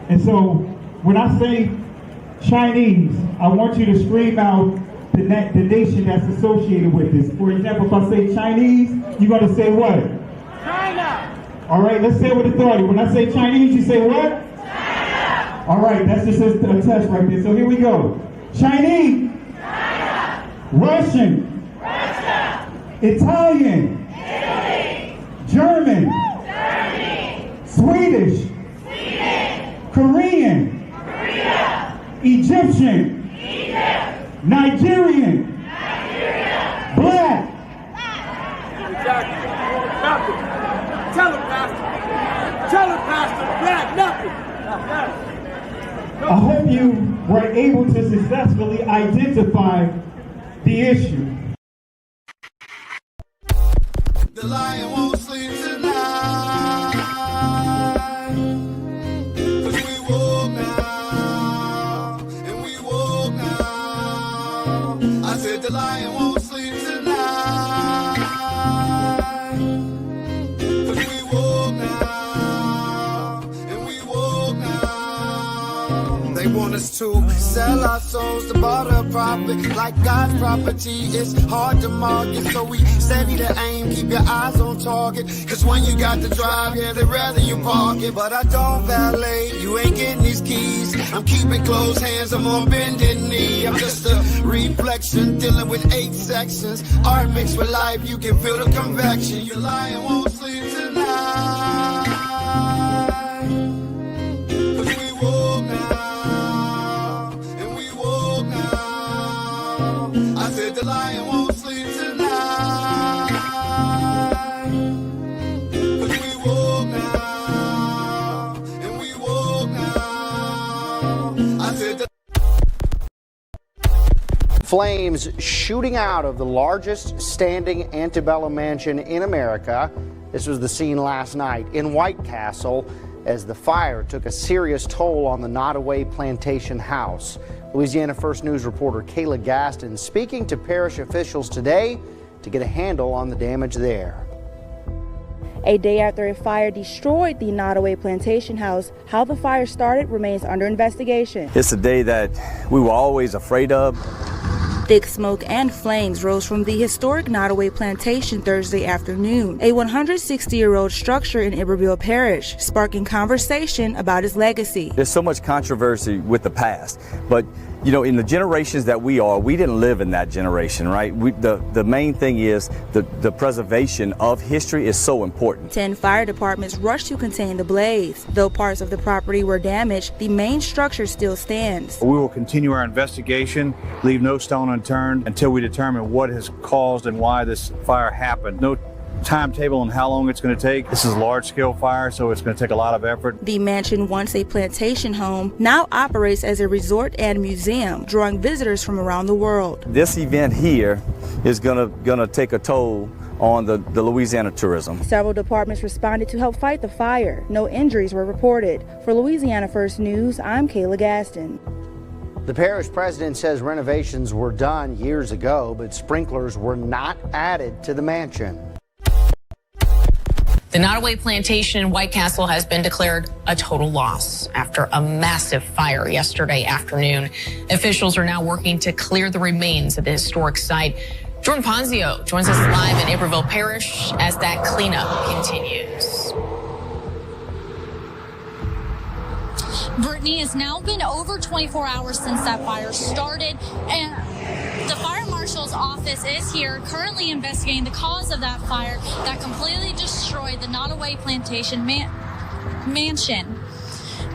And so when I say Chinese, I want you to scream out the nation that's associated with this. For example, if I say Chinese, you're going to say what? China. All right, let's say it with authority. When I say Chinese, you say what? China. All right, that's just a test right there. So here we go. Chinese. China. Russian. Russia. Italian. Italy. German. Germany. Swedish. Sweden. Korean. Korea. Egyptian. Egypt. Nigerian. Nigeria. Black. Exactly. Tell him, Pastor. Tell him, Pastor. Black, nothing. I hope you were able to successfully identify the issue. The lion won't sleep tonight, 'cause we woke now, and we woke now. I said the lion won't sleep tonight, 'cause we woke now, and we woke now. They want us to sell our souls to barter profit, like God's property. It's hard to market, so we steady to aim, keep your eyes on target. 'Cause when you got to drive, yeah, they'd rather you park it. But I don't valet, you ain't getting these keys. I'm keeping closed hands, I'm on bended knee. I'm just a reflection, dealing with 8 sections. Art mixed with life, you can feel the convection. Your lion won't sleep tonight, 'cause we woke now, and we woke now. I said the lion won't sleep tonight, 'cause we woke now, and we woke now. I said the Flames shooting out of the largest standing antebellum mansion in America. This was the scene last night in White Castle as the fire took a serious toll on the Nottoway Plantation house. Louisiana First News reporter Kayla Gaston speaking to parish officials today to get a handle on the damage there. A day after a fire destroyed the Nottoway Plantation house, how the fire started remains under investigation. It's a day that we were always afraid of. Thick smoke and flames rose from the historic Nottoway Plantation Thursday afternoon, a 160-year-old structure in Iberville Parish, sparking conversation about its legacy. There's so much controversy with the past, but you know, in the generations that we didn't live in that generation, right? The main thing is the preservation of history is so important. 10 fire departments rushed to contain the blaze. Though parts of the property were damaged, the main structure still stands. We will continue our investigation, leave no stone unturned until we determine what has caused and why this fire happened. No timetable on how long it's going to take. This is a large-scale fire, so it's going to take a lot of effort. The mansion, once a plantation home, now operates as a resort and museum, drawing visitors from around the world. This event here is going to take a toll on the Louisiana tourism. Several departments responded to help fight the fire. No injuries were reported. For Louisiana First News, I'm Kayla Gaston. The parish president says renovations were done years ago, but sprinklers were not added to the mansion. The Nottoway Plantation in White Castle has been declared a total loss after a massive fire yesterday afternoon. Officials are now working to clear the remains of the historic site. Jordan Ponzio joins us live in Iberville Parish as that cleanup continues. Brittany, it's now been over 24 hours since that fire started, and the fire marshal's office is here currently investigating the cause of that fire that completely destroyed the Nottoway Plantation mansion.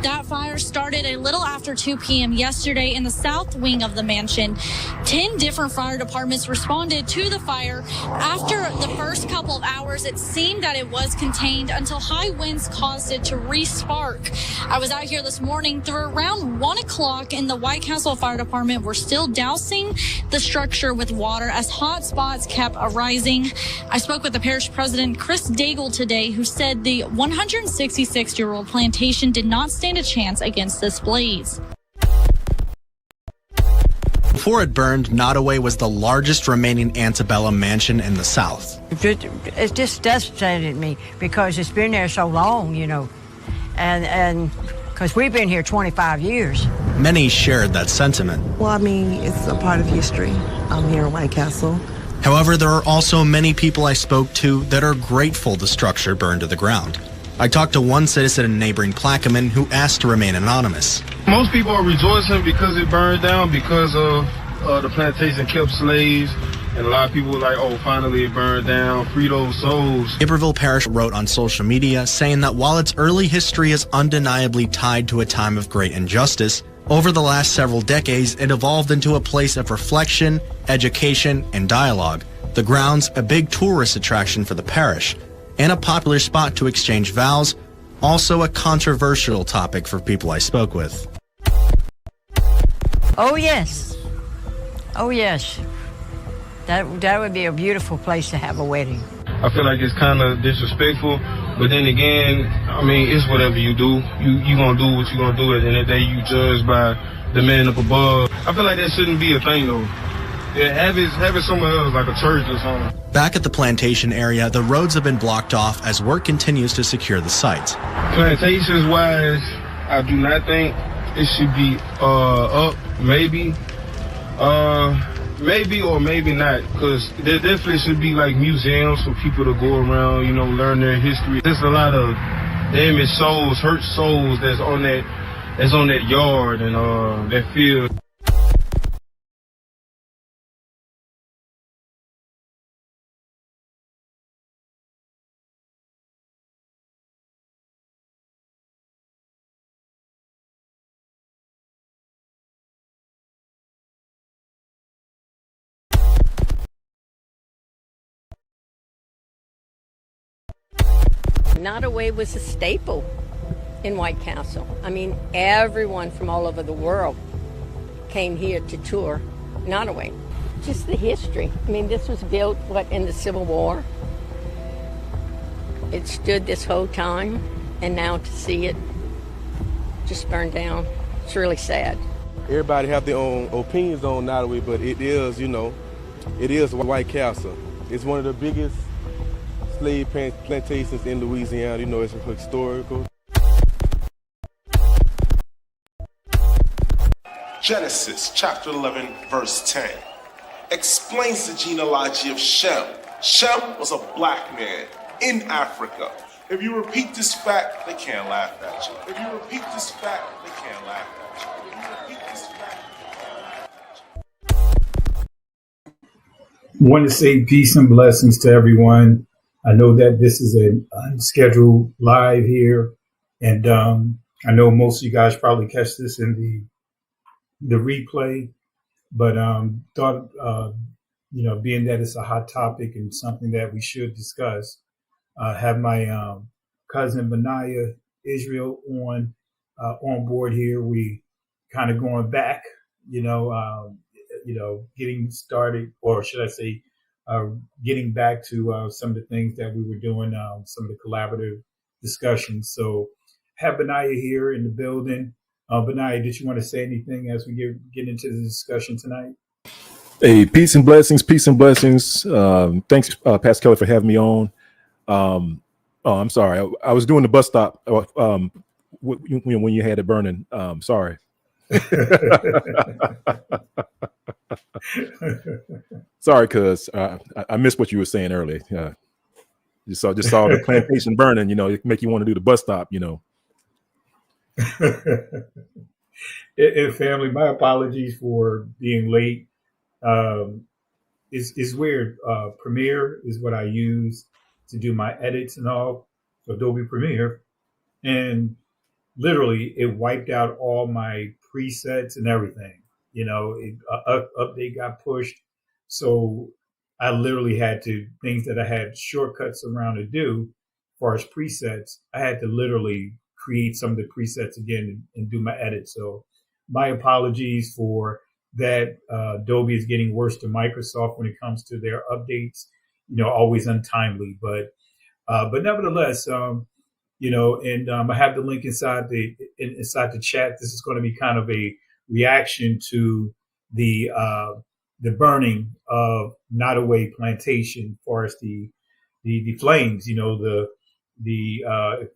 That fire started a little after 2 p.m. yesterday in the south wing of the mansion. 10 different fire departments responded to the fire. After the first couple of hours, it seemed that it was contained until high winds caused it to re-spark. I was out here this morning through around 1 o'clock, and the White Castle Fire Department were still dousing the structure with water as hot spots kept arising. I spoke with the parish president, Chris Daigle, today, who said the 166-year-old plantation did not stand a chance against this blaze. Before it burned, Nottoway was the largest remaining antebellum mansion in the South. It just devastated me because it's been there so long, you know, and because we've been here 25 years. Many shared that sentiment. Well, I mean, it's a part of history. I'm here in White Castle. However, there are also many people I spoke to that are grateful the structure burned to the ground. I talked to one citizen in neighboring Plaquemine who asked to remain anonymous. Most people are rejoicing because it burned down, because of the plantation kept slaves. And a lot of people were like, oh, finally it burned down, free those souls. Iberville Parish wrote on social media saying that while its early history is undeniably tied to a time of great injustice, over the last several decades it evolved into a place of reflection, education, and dialogue. The ground's a big tourist attraction for the parish, and a popular spot to exchange vows, also a controversial topic for people I spoke with. Oh, yes. Oh, yes. That would be a beautiful place to have a wedding. I feel like it's kind of disrespectful, but then again, I mean, it's whatever you do. You gonna do what you gonna do. At the end of the day, you judge by the man up above. I feel like that shouldn't be a thing, though. Yeah, have it somewhere else, like a church or something. Back at the plantation area, the roads have been blocked off as work continues to secure the site. Plantations-wise, I do not think it should be up, maybe. Maybe or maybe not, because there definitely should be like museums for people to go around, you know, learn their history. There's a lot of damaged souls, hurt souls that's on that yard and that field. Nottoway was a staple in White Castle. I mean, everyone from all over the world came here to tour Nottoway. Just the history. I mean, this was built, in the Civil War. It stood this whole time, and now to see it just burned down, it's really sad. Everybody have their own opinions on Nottoway, but it is, it is White Castle. It's one of the biggest slave plantations in Louisiana. It's historical. Genesis chapter 11 verse 10 explains the genealogy of Shem. Shem was a black man in Africa. If you repeat this fact, they can't laugh at you. If you repeat this fact, they can't laugh at you. If you repeat this fact, they can't laugh at you. Want to say peace and blessings to everyone. I know that this is an unscheduled live here, and I know most of you guys probably catch this in the replay, but thought being that it's a hot topic and something that we should discuss, have my cousin Benaiah Israel on board here. We kind of going back, getting started, or should I say, getting back to some of the things that we were doing, some of the collaborative discussions. So have Benaiah here in the building. Benaiah, did you want to say anything as we get into the discussion tonight? Hey, peace and blessings, peace and blessings. Thanks, Pastor Kelly, for having me on. I'm sorry. I was doing the bus stop when you had it burning. Sorry. Sorry, cuz I missed what you were saying earlier. Just saw the plantation burning. It make you want to do the bus stop. Family, my apologies for being late. It's weird. Premiere is what I use to do my edits and all, Adobe Premiere, and literally it wiped out all my presets and everything. Update got pushed, so I literally had to, things that I had shortcuts around to do as far as presets, I had to literally create some of the presets again and do my edit. So my apologies for that. Adobe is getting worse than Microsoft when it comes to their updates, always untimely, but nevertheless, and I have the link inside the chat. This is going to be kind of a reaction to the burning of Nottoway Plantation, as far as the flames, if you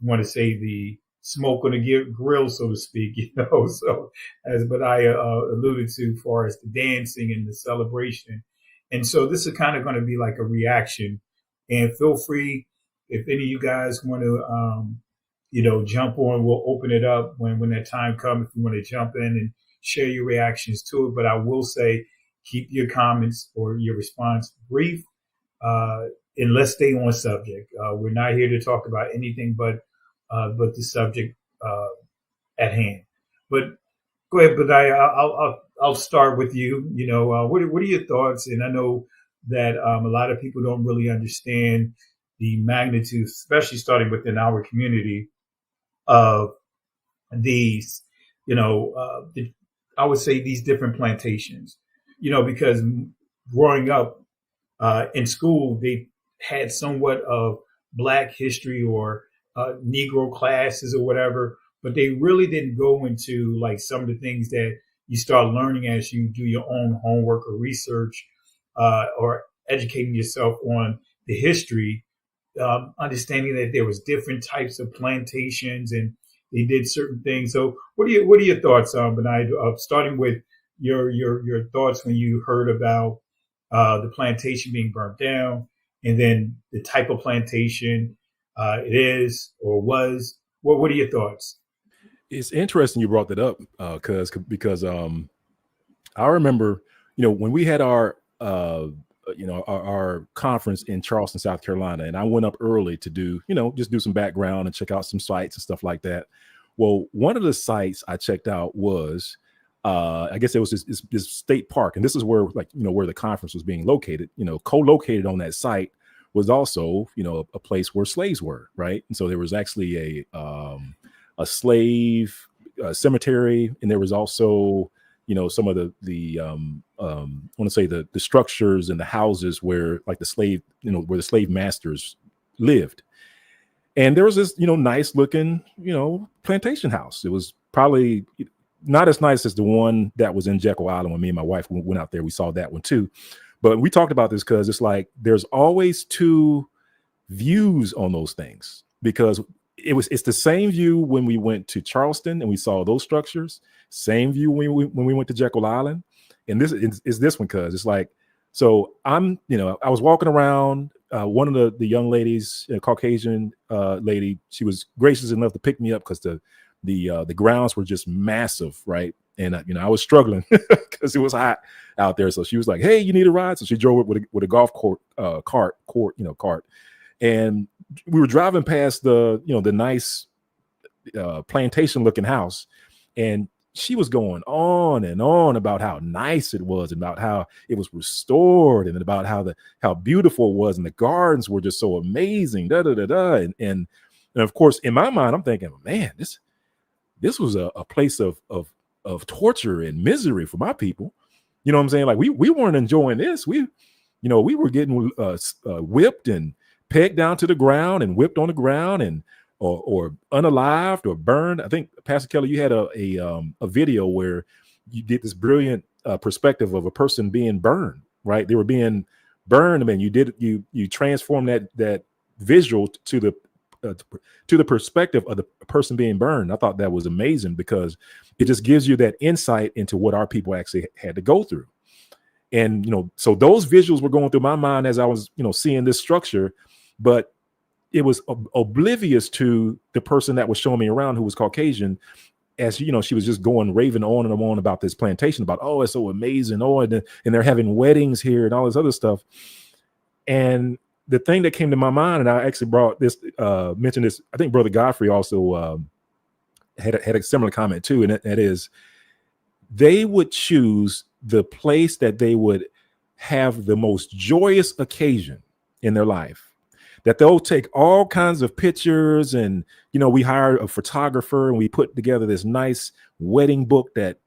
want to say the smoke on the grill, so to speak, So, but I alluded to, as far as the dancing and the celebration, and so this is kind of going to be like a reaction. And feel free if any of you guys want to, jump on. We'll open it up when that time comes. If you want to jump in and share your reactions to it, but I will say keep your comments or your response brief, and let's stay on subject. We're not here to talk about anything but the subject at hand. But go ahead, but I'll start with you. What are your thoughts? And I know that a lot of people don't really understand the magnitude, especially starting within our community, of these, I would say these different plantations, because growing up in school, they had somewhat of Black history or Negro classes or whatever, but they really didn't go into like some of the things that you start learning as you do your own homework or research, or educating yourself on the history, understanding that there was different types of plantations and they did certain things. So what are your thoughts, Benai, starting with your thoughts when you heard about the plantation being burnt down, and then the type of plantation it is or was. What are your thoughts? It's interesting you brought that up, because I remember, when we had our conference in Charleston, South Carolina, and I went up early to do, just do some background and check out some sites and stuff like that. Well, one of the sites I checked out was, I guess it was this state park, and this is where, where the conference was being located. Co-located on that site was also, a place where slaves were, right? And so there was actually a slave cemetery, and there was also, some of the I want to say the structures and the houses where like the slave, where the slave masters lived. And there was this, nice looking, plantation house. It was probably not as nice as the one that was in Jekyll Island. When me and my wife went out there, we saw that one too. But we talked about this because it's like there's always two views on those things, because it's the same view when we went to Charleston and we saw those structures, same view when we went to Jekyll Island. And this is this one, because it's like, so I was walking around, one of the young ladies, a Caucasian lady, she was gracious enough to pick me up because the grounds were just massive, right? And I was struggling because it was hot out there. So she was like, "Hey, you need a ride?" So she drove it with a golf cart, and we were driving past the nice plantation looking house, and she was going on and on about how nice it was, and about how it was restored, and about how beautiful it was, and the gardens were just so amazing. And of course, in my mind, I'm thinking, man, this was a place of torture and misery for my people. You know what I'm saying? Like we weren't enjoying this. We were getting whipped and pegged down to the ground and whipped on the ground and or unalived or burned. I think Pastor Kelly, you had a video where you did this brilliant perspective of a person being burned, right? They were being burned. I mean, you transformed that visual to the perspective of the person being burned. I thought that was amazing, because it just gives you that insight into what our people actually had to go through. And, so those visuals were going through my mind as I was, seeing this structure, but it was oblivious to the person that was showing me around, who was Caucasian, as she was just raving on and on about this plantation, about, oh, it's so amazing. Oh, and they're having weddings here and all this other stuff. And the thing that came to my mind, and I actually brought this, mentioned this, I think Brother Godfrey also had a similar comment too, and that is, they would choose the place that they would have the most joyous occasion in their life, that they'll take all kinds of pictures, and we hire a photographer and we put together this nice wedding book that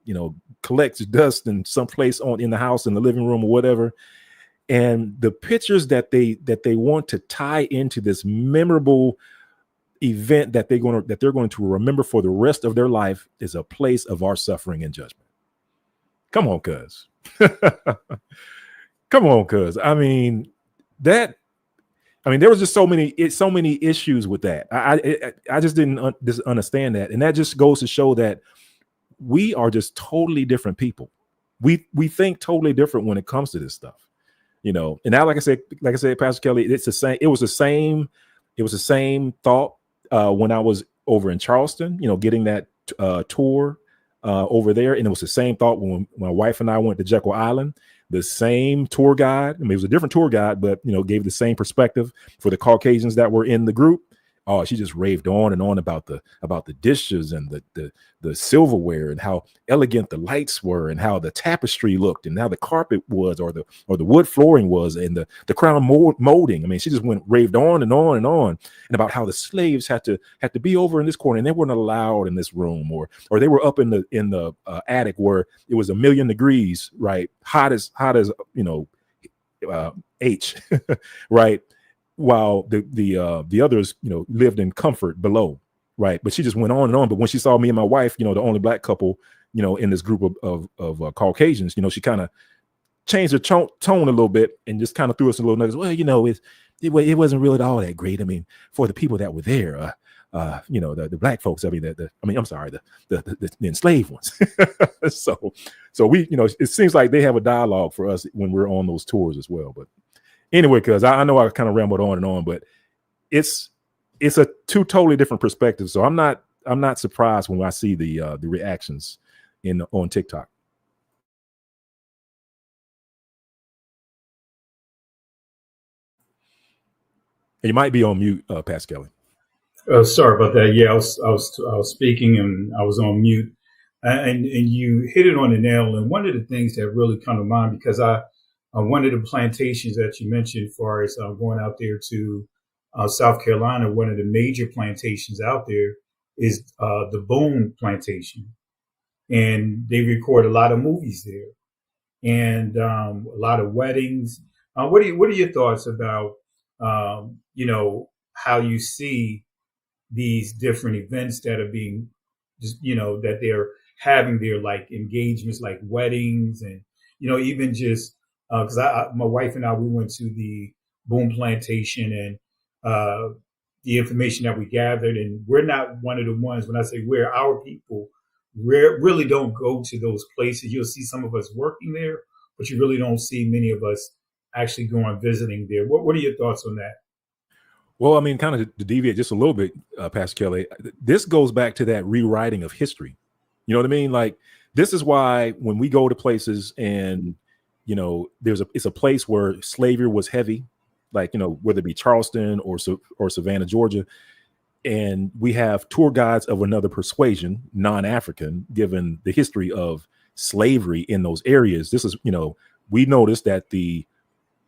collects dust in some place in the house, in the living room or whatever. And the pictures that they want to tie into this memorable event that they're going to remember for the rest of their life is a place of our suffering and judgment. Come on, cuz. Come on, cuz. I mean, that I mean, there was just so many issues with that. I just didn't understand that, and that just goes to show that we are just totally different people. We think totally different when it comes to this stuff, you know. And now, like I said, Pastor Kelly, it's the same. It was the same thought when I was over in Charleston, you know, getting that tour over there, and it was the same thought when my wife and I went to Jekyll Island. The same tour guide. I mean, it was a different tour guide, but you know, gave the same perspective for the Caucasians that were in the group. Oh, she just raved on and on about the dishes and the silverware and how elegant the lights were and how the tapestry looked and how the carpet was or the wood flooring was and the crown molding. I mean, she just raved on and on and on and about how the slaves had to be over in this corner and they weren't allowed in this room or they were up in the attic where it was 1,000,000 degrees, right? Hot as you know, H, right? While the others, you know, lived in comfort below, right? But she just went on and on. But when she saw me and my wife, you know, the only black couple, you know, in this group of Caucasians, you know, she kind of changed her tone a little bit and just kind of threw us a little nuggets. Well, you know, it wasn't really all that great. I mean, for the people that were there, you know, the black folks. I mean, I'm sorry, the enslaved ones. so we, you know, it seems like they have a dialogue for us when we're on those tours as well, but. Anyway, because I know I kind of rambled on and on, but it's a two totally different perspectives. So I'm not surprised when I see the reactions on TikTok. You might be on mute, Pastor Kelly. Sorry about that. Yeah, I was speaking and I was on mute, and you hit it on the nail. And one of the things that really come to mind because one of the plantations that you mentioned, as far as going out there to South Carolina, one of the major plantations out there is the Boone Plantation, and they record a lot of movies there, and a lot of weddings. What are your thoughts about you know, how you see these different events that are being, just, you know, that they're having their like engagements, like weddings, and you know, even just because my wife and I, we went to the Boone Plantation and the information that we gathered, and we're not one of the ones. When I say we're, our people really don't go to those places. You'll see some of us working there, but you really don't see many of us actually going visiting there. What are your thoughts on that? Well, I mean, kind of to deviate just a little bit, Pastor Kelly, this goes back to that rewriting of history. You know what I mean? Like, this is why when we go to places and, you know, it's a place where slavery was heavy, like, you know, whether it be Charleston or Savannah, Georgia, and we have tour guides of another persuasion, non-African, given the history of slavery in those areas. This is, you know, we notice that the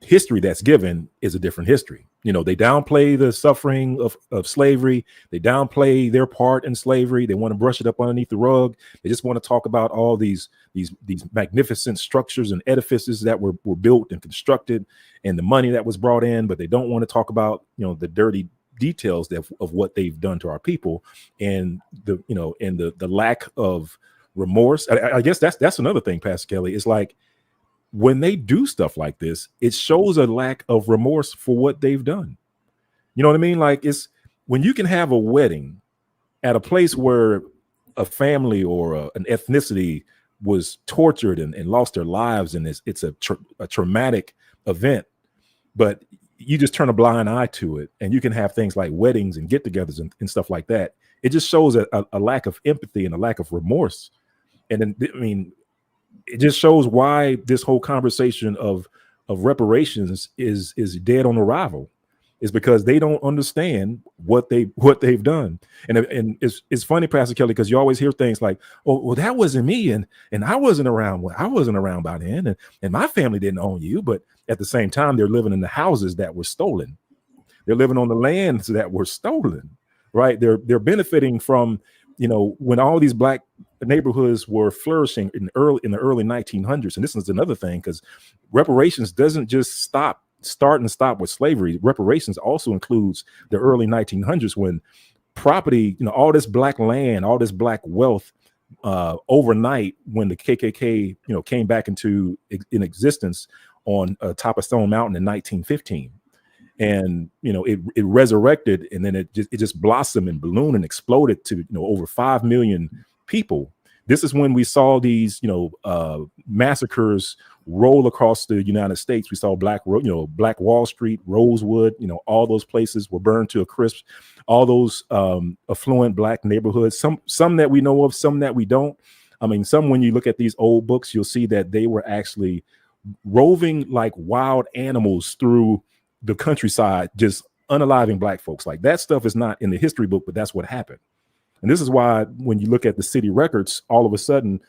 history that's given is a different history. You know, they downplay the suffering of slavery. They downplay their part in slavery. They want to brush it up underneath the rug. They just want to talk about all these magnificent structures and edifices that were built and constructed and the money that was brought in, but they don't want to talk about, you know, the dirty details of what they've done to our people and the lack of remorse. I guess that's another thing, Pastor Kelly, is like, when they do stuff like this, it shows a lack of remorse for what they've done. You know what I mean? Like, it's when you can have a wedding at a place where a family or an ethnicity was tortured and lost their lives, and it's a traumatic event, but you just turn a blind eye to it, and you can have things like weddings and get-togethers and stuff like that. It just shows a lack of empathy and a lack of remorse. And then, I mean, it just shows why this whole conversation of reparations is dead on arrival, is because they don't understand what they've done. And it's funny, Pastor Kelly, because you always hear things like, "Oh, well, that wasn't me, and I wasn't around. I wasn't around by then, and my family didn't own you." But at the same time, they're living in the houses that were stolen. They're living on the lands that were stolen, right? They're benefiting from, you know, when all these black neighborhoods were flourishing in the early 1900s. And this is another thing, because reparations doesn't just start and stop with slavery. Reparations also includes the early 1900s, when property, you know, all this black land, all this black wealth, overnight, when the KKK, you know, came back into existence on top of Stone Mountain in 1915. and it resurrected, and then it just blossomed and ballooned and exploded to over 5 million people. This is when we saw these massacres roll across the United States. We saw Black Wall Street, Rosewood, all those places were burned to a crisp. All those affluent Black neighborhoods, some that we know of, some that we don't. I mean, some, when you look at these old books, you'll see that they were actually roving like wild animals through the countryside, just unaliving Black folks. Like, that stuff is not in the history book, but that's what happened. And this is why when you look at the city records, all of a sudden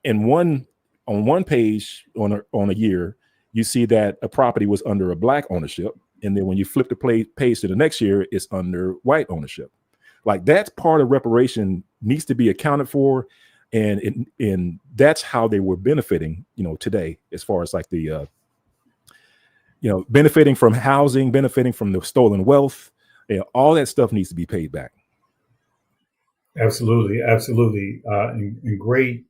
on one page on a year, you see that a property was under a Black ownership. And then when you flip the page to the next year, it's under white ownership. Like, that's part of reparation needs to be accounted for. And that's how they were benefiting, today, as far as like the, benefiting from housing, benefiting from the stolen wealth, all that stuff needs to be paid back. Absolutely. And great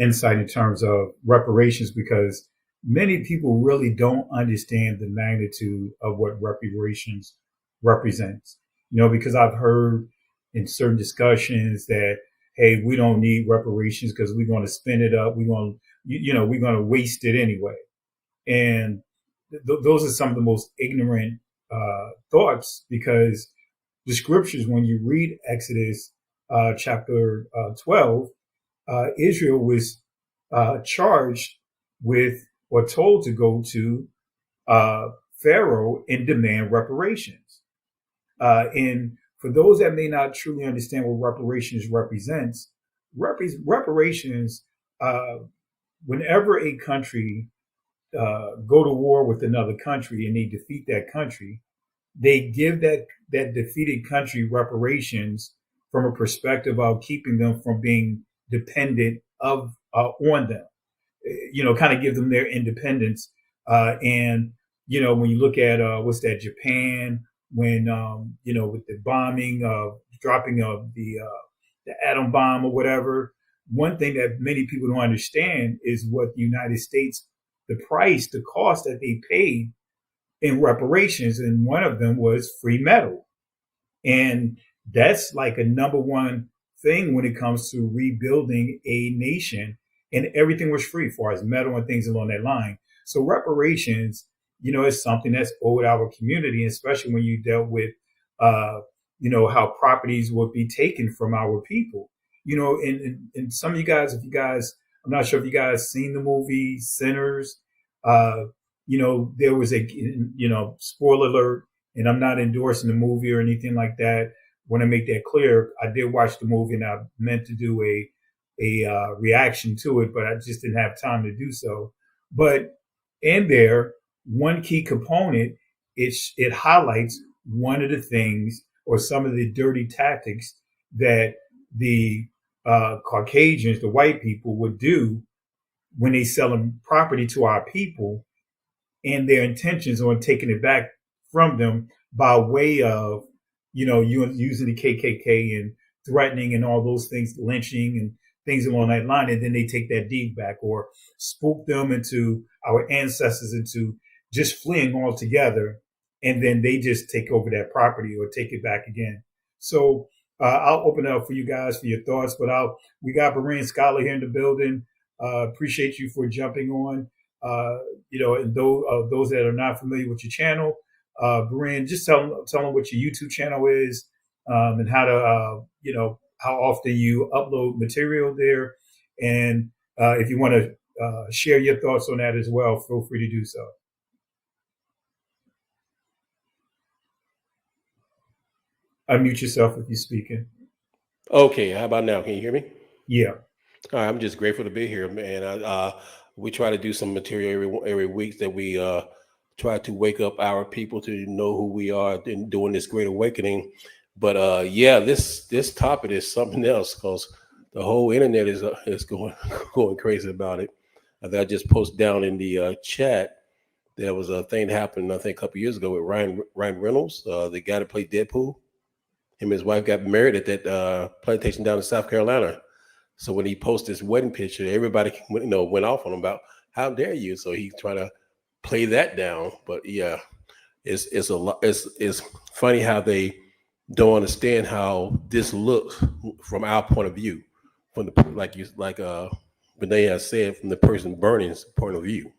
insight in terms of reparations, because many people really don't understand the magnitude of what reparations represents. Because I've heard in certain discussions that, hey, we don't need reparations because we're going to spend it up. We're going to waste it anyway. And those are some of the most ignorant thoughts, because the scriptures, when you read Exodus chapter 12, Israel was charged with, or told to go to Pharaoh and demand reparations. And for those that may not truly understand what reparations represents, reparations, whenever a country go to war with another country and they defeat that country, they give that defeated country reparations from a perspective of keeping them from being dependent on them. Kind of give them their independence. And when you look at Japan, when with the bombing of dropping of the atom bomb or whatever, one thing that many people don't understand is what the United States, the cost that they paid in reparations, and one of them was free metal. And that's like a number one thing when it comes to rebuilding a nation, and everything was free as far as metal and things along that line. So reparations, is something that's owed our community, especially when you dealt with, how properties would be taken from our people. And some of you guys, I'm not sure if you guys seen the movie Sinners. There was a, spoiler alert, and I'm not endorsing the movie or anything like that. Want to make that clear. I did watch the movie, and I meant to do a reaction to it, but I just didn't have time to do so. But in there, one key component, it highlights one of the things, or some of the dirty tactics that the Caucasians, the white people, would do when they selling property to our people, and their intentions on taking it back from them by way of, using the KKK and threatening and all those things, lynching and things along that line. And then they take that deed back, or spook them into, our ancestors into just fleeing altogether. And then they just take over that property or take it back again. So I'll open it up for you guys for your thoughts, but we got Berean Scholar here in the building. Appreciate you for jumping on. And those that are not familiar with your channel, Berean, just tell them what your YouTube channel is, and how to, how often you upload material there. And if you want to share your thoughts on that as well, feel free to do so. Unmute yourself if you're speaking. Okay, how about now? Can you hear me? Yeah. All right, I'm just grateful to be here, man. We try to do some material every week that we try to wake up our people to know who we are in doing this great awakening. But this topic is something else, because the whole internet is going crazy about it. I think I just posted down in the chat, there was a thing that happened, I think, a couple years ago with Ryan Reynolds, the guy that played Deadpool. Him and his wife got married at that plantation down in South Carolina. So when he posted his wedding picture, everybody went off on him about, how dare you? So he's trying to play that down. But yeah, it's a lot. It's funny how they don't understand how this looks from our point of view, from the Renee has said, from the person burning's point of view.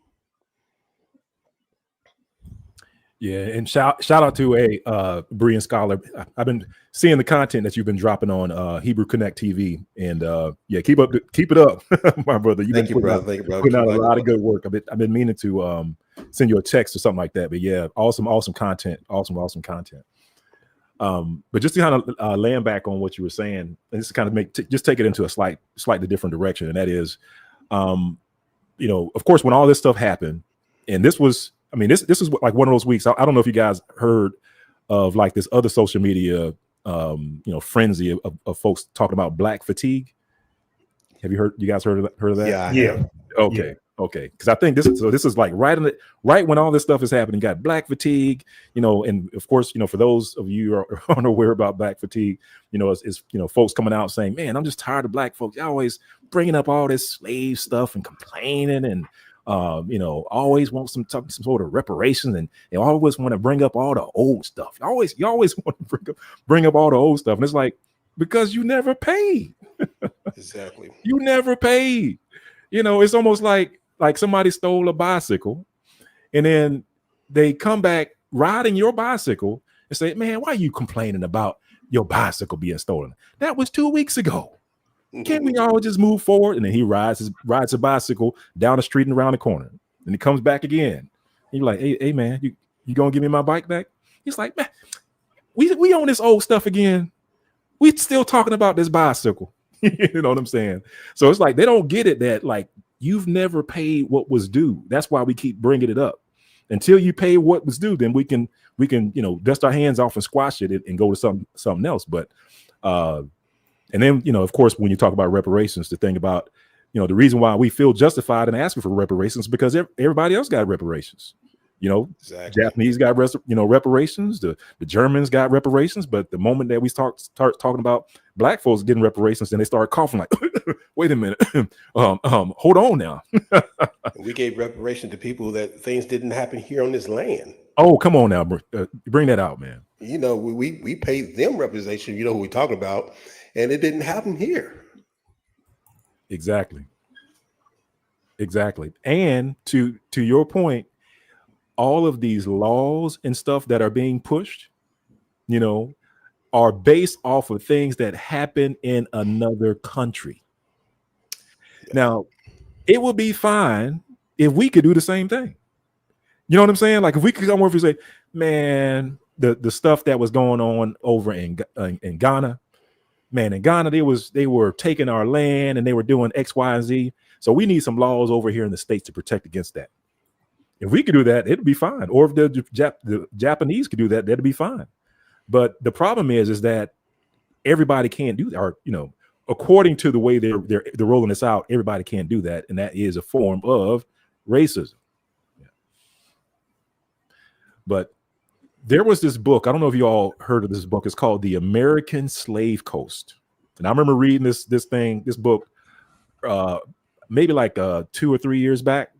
Yeah, and shout out to Berean scholar. I've been seeing the content that you've been dropping on Hebrew Connect TV, and yeah, keep it up, my brother. Thank you, brother. Thank you, brother. Putting out a lot of good work. I've been meaning to send you a text or something like that. But yeah, awesome content, awesome content. But just to kind of land back on what you were saying, and this to kind of just take it into a slightly different direction, and that is, you know, of course, when all this stuff happened, and this was. I mean, this is like one of those weeks. I don't know if you guys heard of like this other social media, you know, frenzy of folks talking about black fatigue. Have you guys heard of that? Yeah. Okay. Because I think this is like right when all this stuff is happening. You got black fatigue, you know, and of course, you know, for those of you who are unaware about black fatigue, you know, it's you know, folks coming out saying, man, I'm just tired of black folks. Y'all always bringing up all this slave stuff and complaining and you know, always want some sort of reparations, and they always want to bring up all the old stuff. You always want to bring up all the old stuff, and it's like, because you never paid. Exactly. You never paid. You know, it's almost like somebody stole a bicycle, and then they come back riding your bicycle and say, "Man, why are you complaining about your bicycle being stolen? That was 2 weeks ago. Can't we all just move forward?" And then he rides a bicycle down the street and around the corner. And he comes back again. And you're like, hey man, you gonna give me my bike back? He's like, man, we own this old stuff again. We still talking about this bicycle. You know what I'm saying? So it's like they don't get it that like you've never paid what was due. That's why we keep bringing it up. Until you pay what was due, then we can you know, dust our hands off and squash it and go to something else. But and then, you know, of course, when you talk about reparations, the thing about, you know, the reason why we feel justified in asking for reparations is because everybody else got reparations. You know, exactly. Japanese got reparations. The Germans got reparations. But the moment that we start talking about black folks getting reparations, then they start coughing like, wait a minute, hold on now. We gave reparation to people that things didn't happen here on this land. Oh, come on now, bring that out, man. You know, we paid them representation. You know who we're talking about. And it didn't happen here. Exactly. And to your point, all of these laws and stuff that are being pushed, you know, are based off of things that happen in another country. Yeah. Now, it would be fine if we could do the same thing. You know what I'm saying? Like if we could come over and say, man, the stuff that was going on over in Ghana. Man, in Ghana, they were taking our land and they were doing X, Y, and Z. So we need some laws over here in the States to protect against that. If we could do that, it'd be fine. Or if the Japanese could do that, that'd be fine. But the problem is that everybody can't do that. Or, you know, according to the way they're rolling this out, everybody can't do that. And that is a form of racism. Yeah. But there was this book. I don't know if you all heard of this book. It's called The American Slave Coast. And I remember reading this book, maybe like 2 or 3 years back.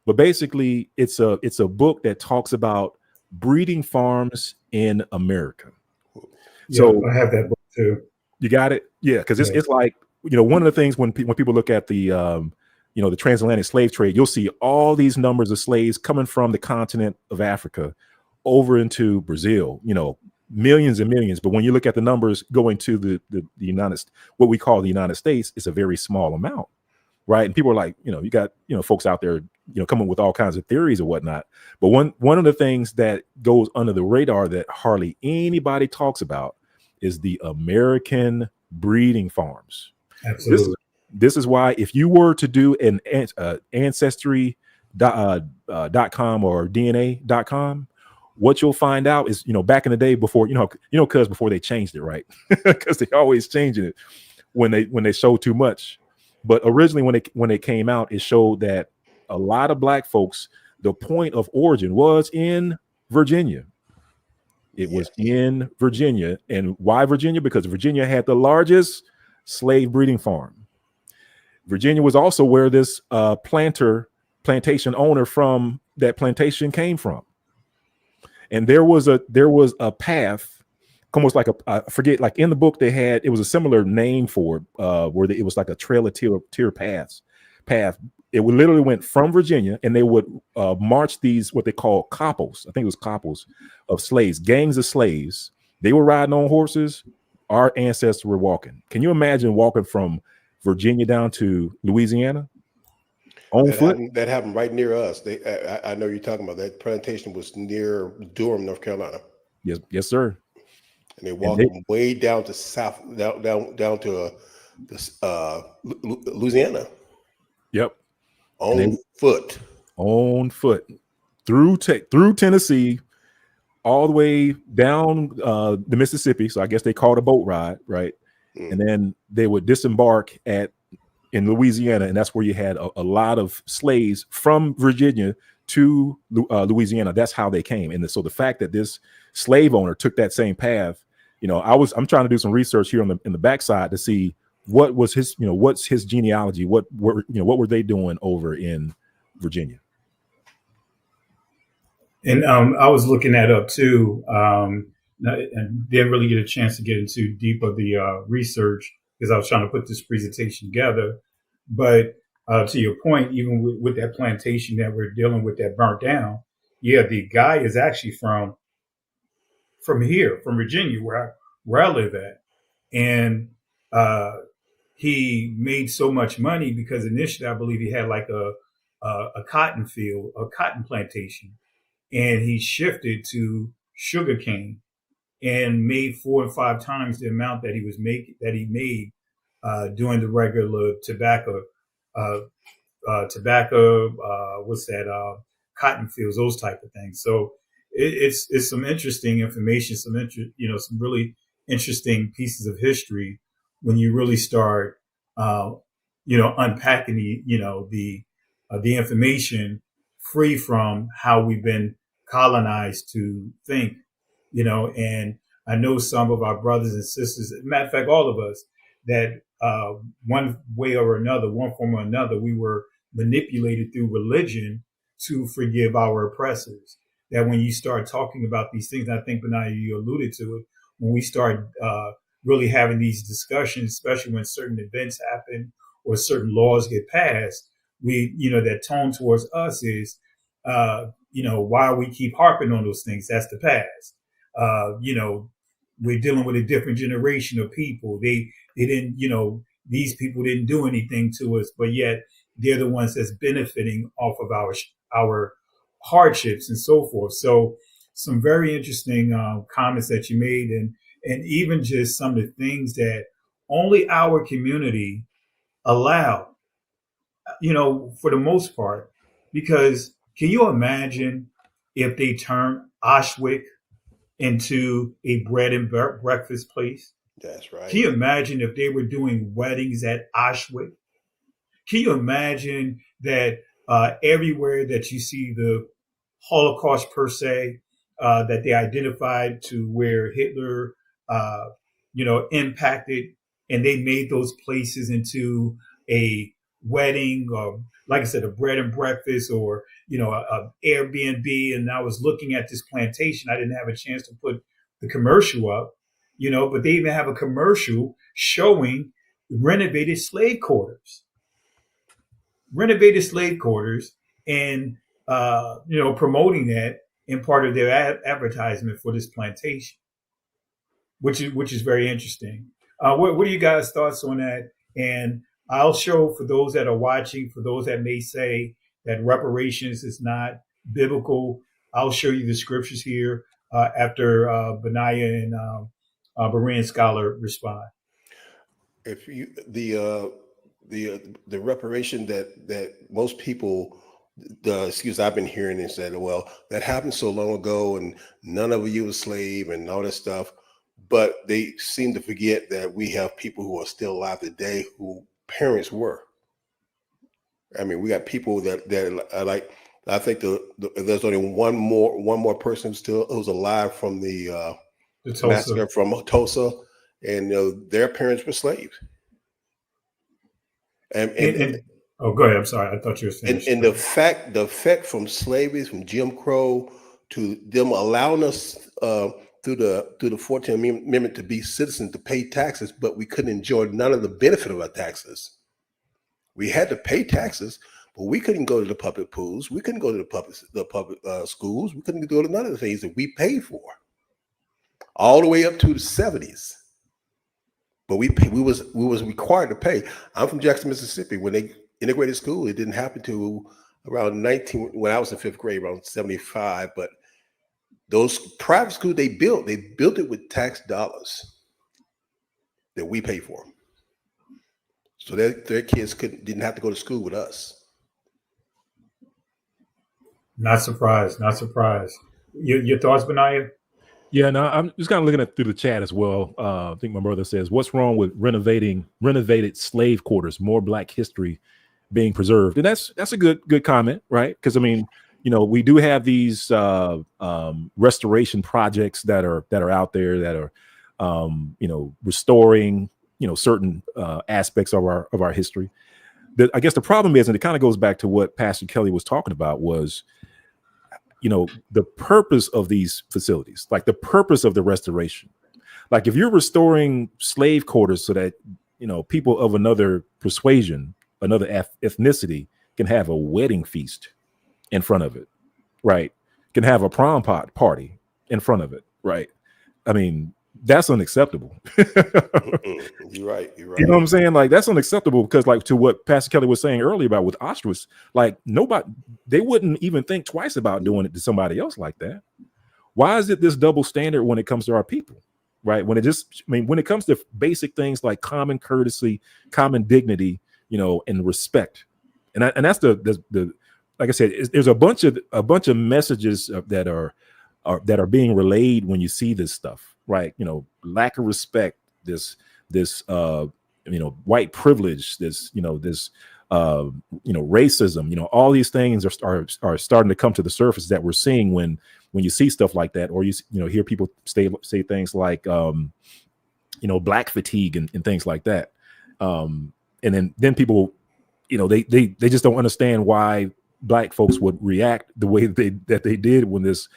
But basically, it's a book that talks about breeding farms in America. Yeah, so I have that book too. You got it? Yeah, because it's like, you know, one of the things when people look at the you know, the transatlantic slave trade, you'll see all these numbers of slaves coming from the continent of Africa over into Brazil, you know, millions and millions. But when you look at the numbers going to the what we call the United States, it's a very small amount, right? And people are like, you know, you got, you know, folks out there, you know, coming with all kinds of theories or whatnot. But one of the things that goes under the radar that hardly anybody talks about is the American breeding farms. Absolutely. This is why if you were to do an ancestry.com or DNA.com, what you'll find out is, you know, back in the day before, because before they changed it, right? Because they always changing it when they show too much. But originally when it came out, it showed that a lot of black folks, the point of origin was in Virginia. It was in Virginia. And why Virginia? Because Virginia had the largest slave breeding farm. Virginia was also where this plantation owner from that plantation came from. And there was a path, almost like I forget, like in the book they had, it was a similar name for it, where it was like a trail of tier path. It would literally went from Virginia, and they would march these, what they call couples. I think it was couples of slaves, gangs of slaves. They were riding on horses. Our ancestors were walking. Can you imagine walking from Virginia down to Louisiana on foot? That happened right near us. I know you're talking about that plantation was near Durham, North Carolina. Yes, sir. And they walked way down to south, down to Louisiana. Yep. On foot through Tennessee, all the way down the Mississippi. So I guess they called a boat ride, right? And then they would disembark in Louisiana, and that's where you had a lot of slaves from Virginia to Louisiana. That's how they came. And so the fact that this slave owner took that same path, I'm trying to do some research here in the backside to see what was his, what's his genealogy, what were they doing over in Virginia. And I was looking that up too, and didn't really get a chance to get into deep of the research because I was trying to put this presentation together. But to your point, even with that plantation that we're dealing with that burnt down, the guy is actually from here, from Virginia, where I live at, and he made so much money because initially I believe he had like a cotton field, a cotton plantation, and he shifted to sugarcane and made 4 or 5 times the amount that he made doing the regular tobacco, cotton fields, those type of things. So it's some interesting information, some really interesting pieces of history when you really start, unpacking the information free from how we've been colonized to think, and I know some of our brothers and sisters, as a matter of fact, all of us, that one way or another, one form or another, we were manipulated through religion to forgive our oppressors. That when you start talking about these things, and I think, Benaiah, you alluded to it, when we start really having these discussions, especially when certain events happen or certain laws get passed, that tone towards us is, why we keep harping on those things? That's the past. We're dealing with a different generation of people. They didn't, these people didn't do anything to us, but yet they're the ones that's benefiting off of our hardships and so forth. So some very interesting comments that you made, and even just some of the things that only our community allowed, for the most part, because can you imagine if they turned Auschwitz into a bread and breakfast place? That's right. Can you imagine if they were doing weddings at Auschwitz? Can you imagine that everywhere that you see the Holocaust per se, that they identified to where Hitler, impacted, and they made those places into a wedding, or like I said, a bread and breakfast, or a Airbnb. And I was looking at this plantation. I didn't have a chance to put the commercial up, but they even have a commercial showing renovated slave quarters, and promoting that in part of their advertisement for this plantation, which is very interesting. What are you guys' thoughts on that? And I'll show, for those that are watching, for those that may say that reparations is not biblical, I'll show you the scriptures here after Benaiah and Berean Scholar respond. If you the reparation that most people, the excuse I've been hearing is that, well, that happened so long ago and none of you was slave and all this stuff, but they seem to forget that we have people who are still alive today who parents were. I mean, we got people that are like, I think there's only one more person who's alive from the massacre from Tulsa, and their parents were slaves. And Oh, go ahead. I'm sorry. I thought you were finished. And the effect from slavery, from Jim Crow, to them allowing us through the 14th Amendment to be citizens, to pay taxes, but we couldn't enjoy none of the benefit of our taxes. We had to pay taxes, but we couldn't go to the public pools. We couldn't go to the public schools. We couldn't go to none of the things that we paid for, all the way up to the 70s. But we was required to pay. I'm from Jackson, Mississippi. When they integrated school, it didn't happen to around when I was in 5th grade, around 75. But those private schools they built it with tax dollars that we pay for. So their kids didn't have to go to school with us. Not surprised. Not surprised. Your thoughts, Benaiah? Yeah, no, I'm just kind of looking at through the chat as well. I think my brother says, "What's wrong with renovated slave quarters? More Black history being preserved," and that's a good comment, right? Because I mean, we do have these restoration projects that are out there that are, restoring, certain aspects of our history. I guess the problem is, and it kind of goes back to what Pastor Kelly was talking about, was the purpose of these facilities, like the purpose of the restoration. Like if you're restoring slave quarters so that, people of another persuasion, another ethnicity can have a wedding feast in front of it, right? Can have a prom party in front of it, right? I mean, that's unacceptable. You're right. You know what I'm saying? Like that's unacceptable because, like, to what Pastor Kelly was saying earlier about with Auschwitz, like they wouldn't even think twice about doing it to somebody else like that. Why is it this double standard when it comes to our people, right? When it comes to basic things like common courtesy, common dignity, and respect, and that's the like I said, there's a bunch of messages that are being relayed when you see this stuff, right? Lack of respect, this white privilege, this racism, all these things are starting to come to the surface that we're seeing when you see stuff like that, or you hear people say things like Black fatigue and things like that, and then people they just don't understand why Black folks would react the way that they did when this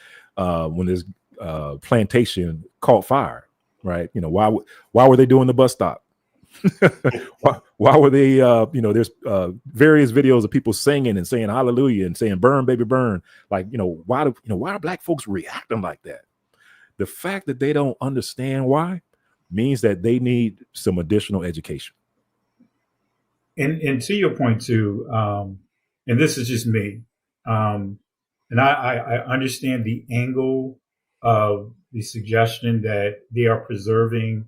plantation caught fire, right? Why were they doing the bus stop? why were they there's various videos of people singing and saying hallelujah and saying burn baby burn, like why are Black folks reacting like that? The fact that they don't understand why means that they need some additional education. And to your point too, and this is just me, and I understand the angle of the suggestion that they are preserving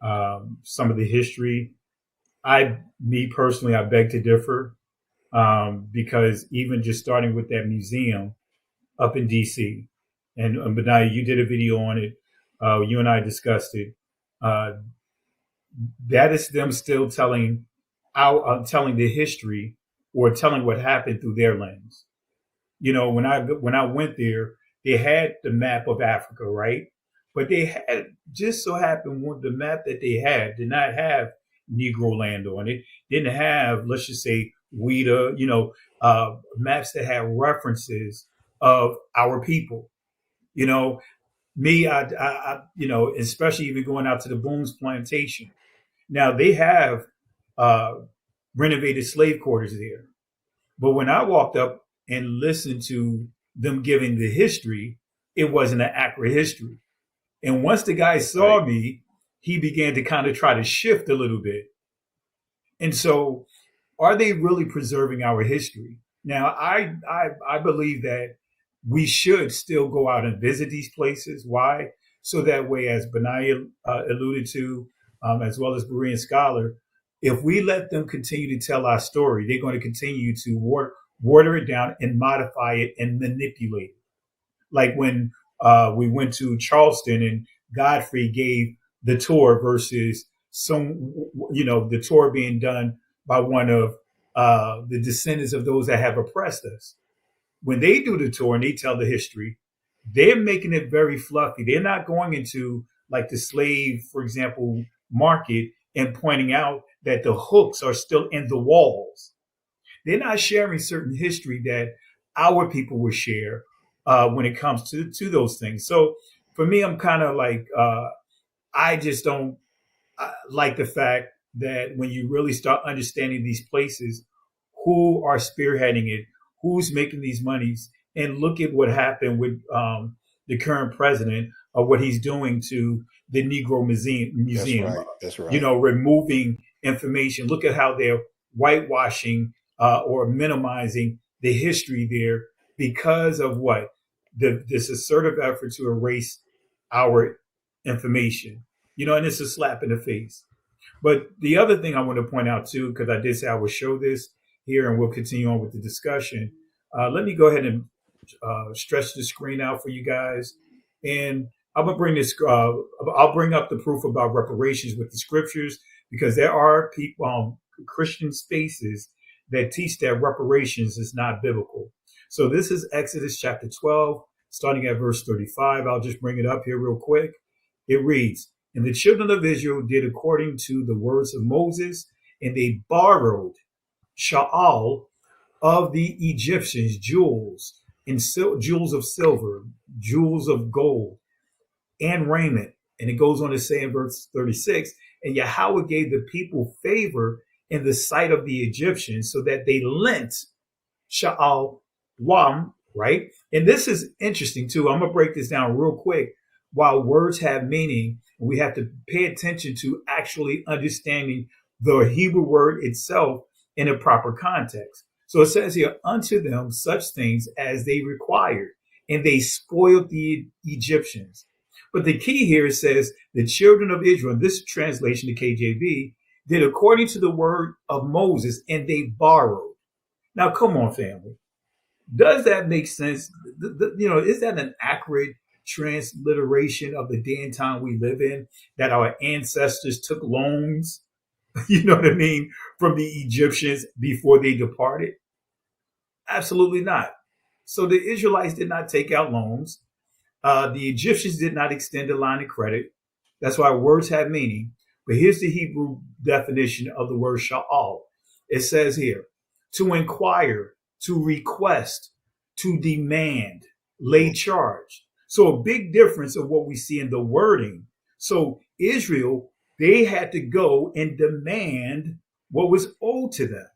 some of the history. Me personally, I beg to differ, because even just starting with that museum up in DC, and Benaiah, you did a video on it. You and I discussed it. That is them still telling the history, or telling what happened through their lens. When I went there, they had the map of Africa, right? But they had, just so happened, the map that they had did not have Negro land on it. Didn't have, let's just say, Ouida, maps that had references of our people. Me, I especially even going out to the Boone's Plantation. Now they have renovated slave quarters there, but when I walked up and listened to them giving the history, it wasn't an accurate history. And once the guy saw me, he began to kind of try to shift a little bit. And so, are they really preserving our history? Now, I believe that we should still go out and visit these places. Why? So that way, as Benaiah alluded to, as well as Berean Scholar, if we let them continue to tell our story, they're going to continue to water it down and modify it and manipulate it. Like when we went to Charleston and Godfrey gave the tour versus the tour being done by one of the descendants of those that have oppressed us. When they do the tour and they tell the history, they're making it very fluffy. They're not going into, like, the slave, for example, market and pointing out that the hooks are still in the walls. They're not sharing certain history that our people will share when it comes to those things. So for me, I'm kind of like, I just don't like the fact that when you really start understanding these places, who are spearheading it, who's making these monies, and look at what happened with the current president of what he's doing to the Negro Museum. That's You right. know, removing information. Look at how they're whitewashing or minimizing the history there because of what this assertive effort to erase our information. You know, and it's a slap in the face. But the other thing I want to point out too, because I did say I would show this here, and we'll continue on with the discussion. Let me go ahead and stretch the screen out for you guys, and I'm gonna bring this. I'll bring up the proof about reparations with the scriptures because there are people, Christian spaces that teach that reparations is not biblical. So this is Exodus chapter 12, starting at verse 35. I'll just bring it up here real quick. It reads, "And the children of Israel did according to the words of Moses, and they borrowed Sha'al of the Egyptians jewels and jewels of silver, jewels of gold, and raiment." And it goes on to say in verse 36, "And Yahweh gave the people favor in the sight of the Egyptians, so that they lent Sha'al Wam," right? And this is interesting too. I'm going to break this down real quick. While words have meaning, we have to pay attention to actually understanding the Hebrew word itself in a proper context. So it says here, "Unto them such things as they required, and they spoiled the Egyptians." But the key here says, "The children of Israel," in this translation, the KJV, "did according to the word of Moses, and they borrowed." Now, come on, family. Does that make sense? Is that an accurate transliteration of the day and time we live in, that our ancestors took loans, you know what I mean, from the Egyptians before they departed? Absolutely not. So the Israelites did not take out loans. The Egyptians did not extend a line of credit. That's why words have meaning. But here's the Hebrew definition of the word sha'al. It says here, to inquire, to request, to demand, lay charge. So a big difference of what we see in the wording. So Israel, they had to go and demand what was owed to them.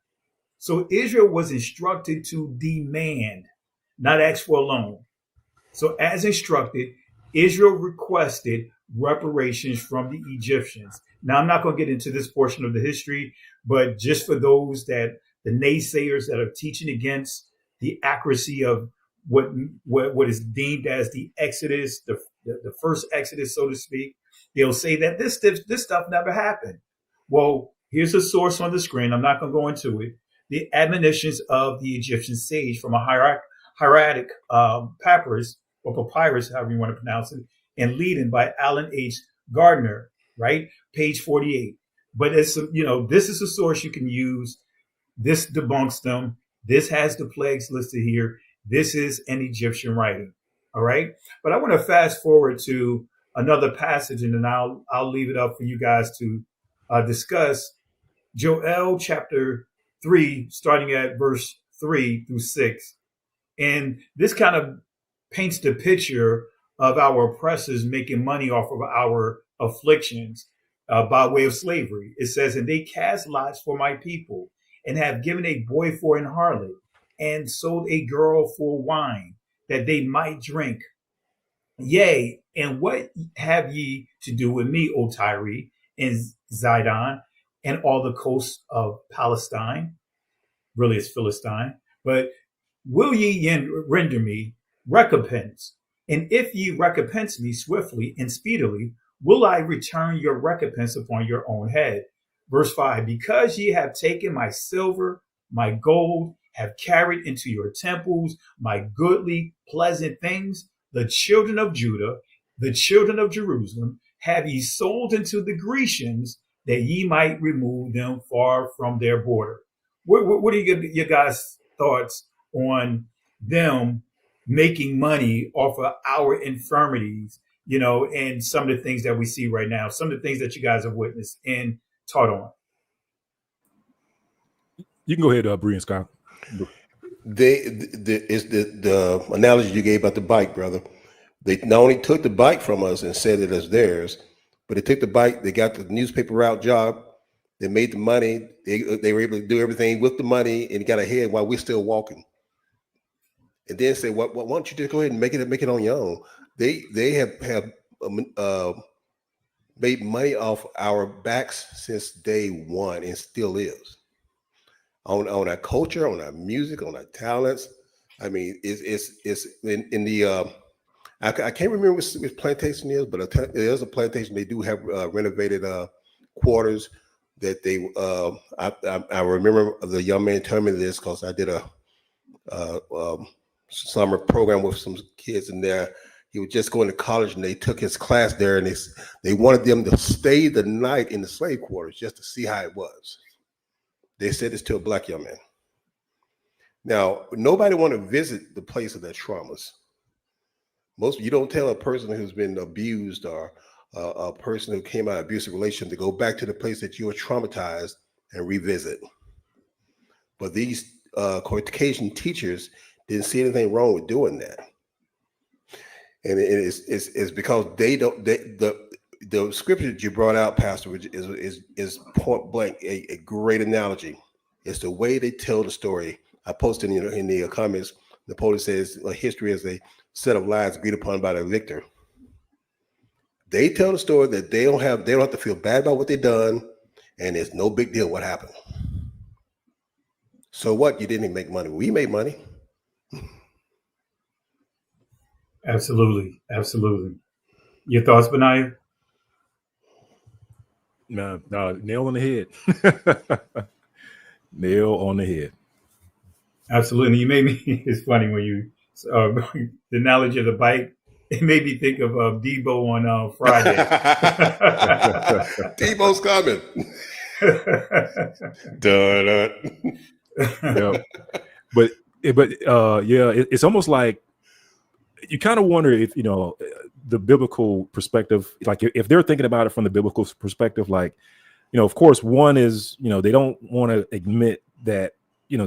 So Israel was instructed to demand, not ask for a loan. So as instructed, Israel requested reparations from the Egyptians. Now, I'm not going to get into this portion of the history, but just for those that the naysayers that are teaching against the accuracy of what is deemed as the Exodus, the first Exodus, so to speak, they'll say that this stuff never happened. Well, here's a source on the screen. I'm not going to go into it. The admonitions of the Egyptian sage from a hieratic papyrus or papyrus, however you want to pronounce it, and leading by Alan H. Gardner, right? Page 48. But it's, this is a source you can use. This debunks them. This has the plagues listed here. This is an Egyptian writing. All right. But I want to fast forward to another passage, and then I'll leave it up for you guys to discuss. Joel chapter 3, starting at verse 3 through 6. And this kind of paints the picture of our oppressors making money off of our afflictions by way of slavery. It says, "And they cast lots for my people, and have given a boy for an harlot, and sold a girl for wine, that they might drink. Yea, and what have ye to do with me, O Tyre, and Zidon, and all the coasts of Palestine?" Really, it's Philistine. "But will ye render me recompense? And if ye recompense me swiftly and speedily, will I return your recompense upon your own head?" Verse 5, "Because ye have taken my silver, my gold, have carried into your temples my goodly, pleasant things, the children of Judah, the children of Jerusalem, have ye sold into the Grecians, that ye might remove them far from their border." What are your guys' thoughts on them making money off of our infirmities, and some of the things that we see right now, some of the things that you guys have witnessed and taught on? You can go ahead, Bree and Scott. The analogy you gave about the bike, brother. They not only took the bike from us and said it as theirs, but they took the bike. They got the newspaper route job. They made the money. They were able to do everything with the money and got ahead while we're still walking. And then say, "Why don't you just go ahead and make it on your own?" They have made money off our backs since day one and still is. On our culture, on our music, on our talents. I mean, it's in the I can't remember which plantation is, but there's a plantation. They do have renovated quarters that they. I remember the young man telling me this because I did a summer program with some kids in there. He was just going to college, and they took his class there, and they wanted them to stay the night in the slave quarters just to see how it was. They said this to a black young man. Now, nobody want to visit the place of their traumas. You don't tell a person who's been abused or a person who came out of abusive relation to go back to the place that you were traumatized and revisit. But these Caucasian teachers didn't see anything wrong with doing that, and it's because they don't. The scripture that you brought out, Pastor, is point blank a great analogy. It's the way they tell the story. I posted in the comments. Napoleon says history is a set of lies agreed upon by the victor. They tell the story that they don't have to feel bad about what they've done, and it's no big deal what happened. So what? You didn't make money. We made money. Absolutely. Your thoughts, Benaiah? No, nail on the head. Nail on the head. Absolutely. You made me, it's funny when you, the analogy of the bike, it made me think of Debo on Friday. Debo's coming. Yep. But it's almost like you kind of wonder if, the biblical perspective, like if they're thinking about it from the biblical perspective, like, of course, one is, they don't want to admit that,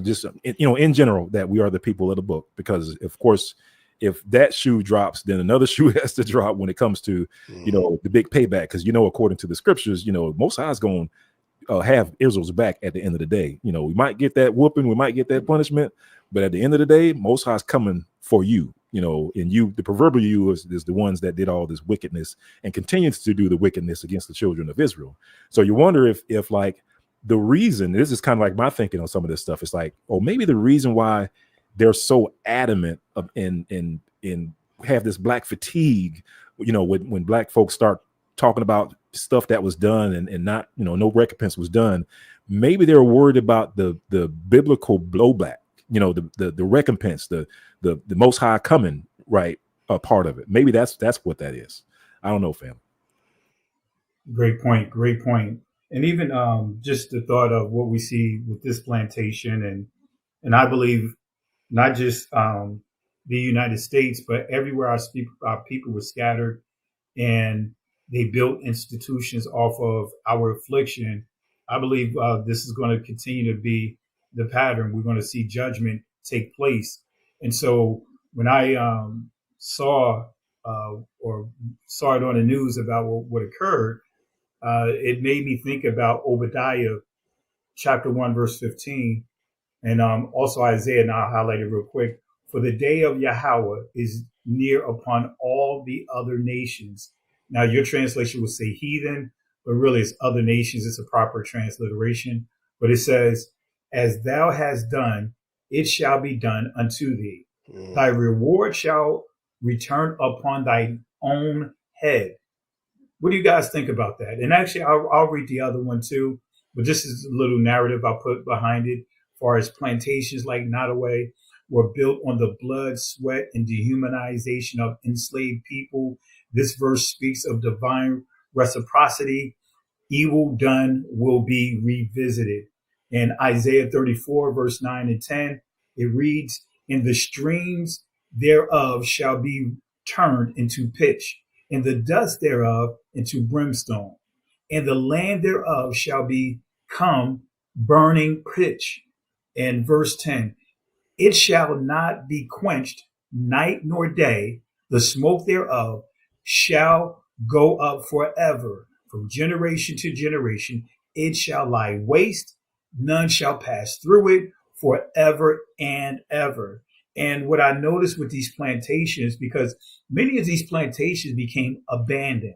just, in general, that we are the people of the book, because of course, if that shoe drops, then another shoe has to drop when it comes to, the big payback. Because, according to the scriptures, Most High's going to have Israel's back at the end of the day. We might get that whooping, we might get that punishment, but at the end of the day, Most High's coming for you. And you, the proverbial you is the ones that did all this wickedness and continues to do the wickedness against the children of Israel. So you wonder if like the reason, this is kind of like my thinking on some of this stuff. It's like, maybe the reason why they're so adamant in have this black fatigue, when black folks start talking about stuff that was done and not, no recompense was done. Maybe they're worried about the biblical blowback, the recompense, the Most High coming, right? A part of it. Maybe that's what that is. I don't know, fam. Great point. And even just the thought of what we see with this plantation, and I believe not just the United States, but everywhere our people were scattered, and they built institutions off of our affliction. I believe this is going to continue to be the pattern. We're going to see judgment take place. And so when I saw it on the news about what occurred, it made me think about Obadiah chapter 1, verse 15, and also Isaiah, and I'll highlight it real quick. For the day of Yahweh is near upon all the other nations. Now, your translation would say heathen, but really it's other nations. It's a proper transliteration. But it says, as thou hast done, it shall be done unto thee. Thy reward shall return upon thy own head. What do you guys think about that? And actually, I'll read the other one too, but this is a little narrative I'll put behind it. As far as plantations like Nottoway were built on the blood, sweat, and dehumanization of enslaved people. This verse speaks of divine reciprocity. Evil done will be revisited. In Isaiah 34, verse 9 and 10, it reads, and the streams thereof shall be turned into pitch, and the dust thereof into brimstone, and the land thereof shall become burning pitch. And verse 10, it shall not be quenched night nor day. The smoke thereof shall go up forever, from generation to generation. It shall lie waste. None shall pass through it forever and ever. And what I noticed with these plantations, because many of these plantations became abandoned.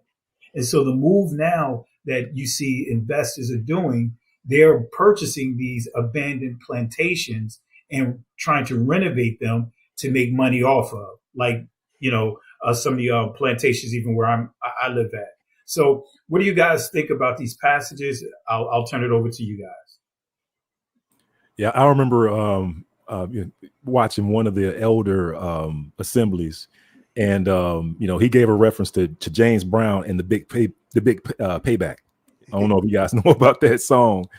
And so the move now that you see investors are doing, they're purchasing these abandoned plantations and trying to renovate them to make money off of, like, some of the plantations, even where I live at. So, what do you guys think about these passages? I'll turn it over to you guys. Yeah, I remember watching one of the elder assemblies, and he gave a reference to James Brown and the big payback. I don't know if you guys know about that song,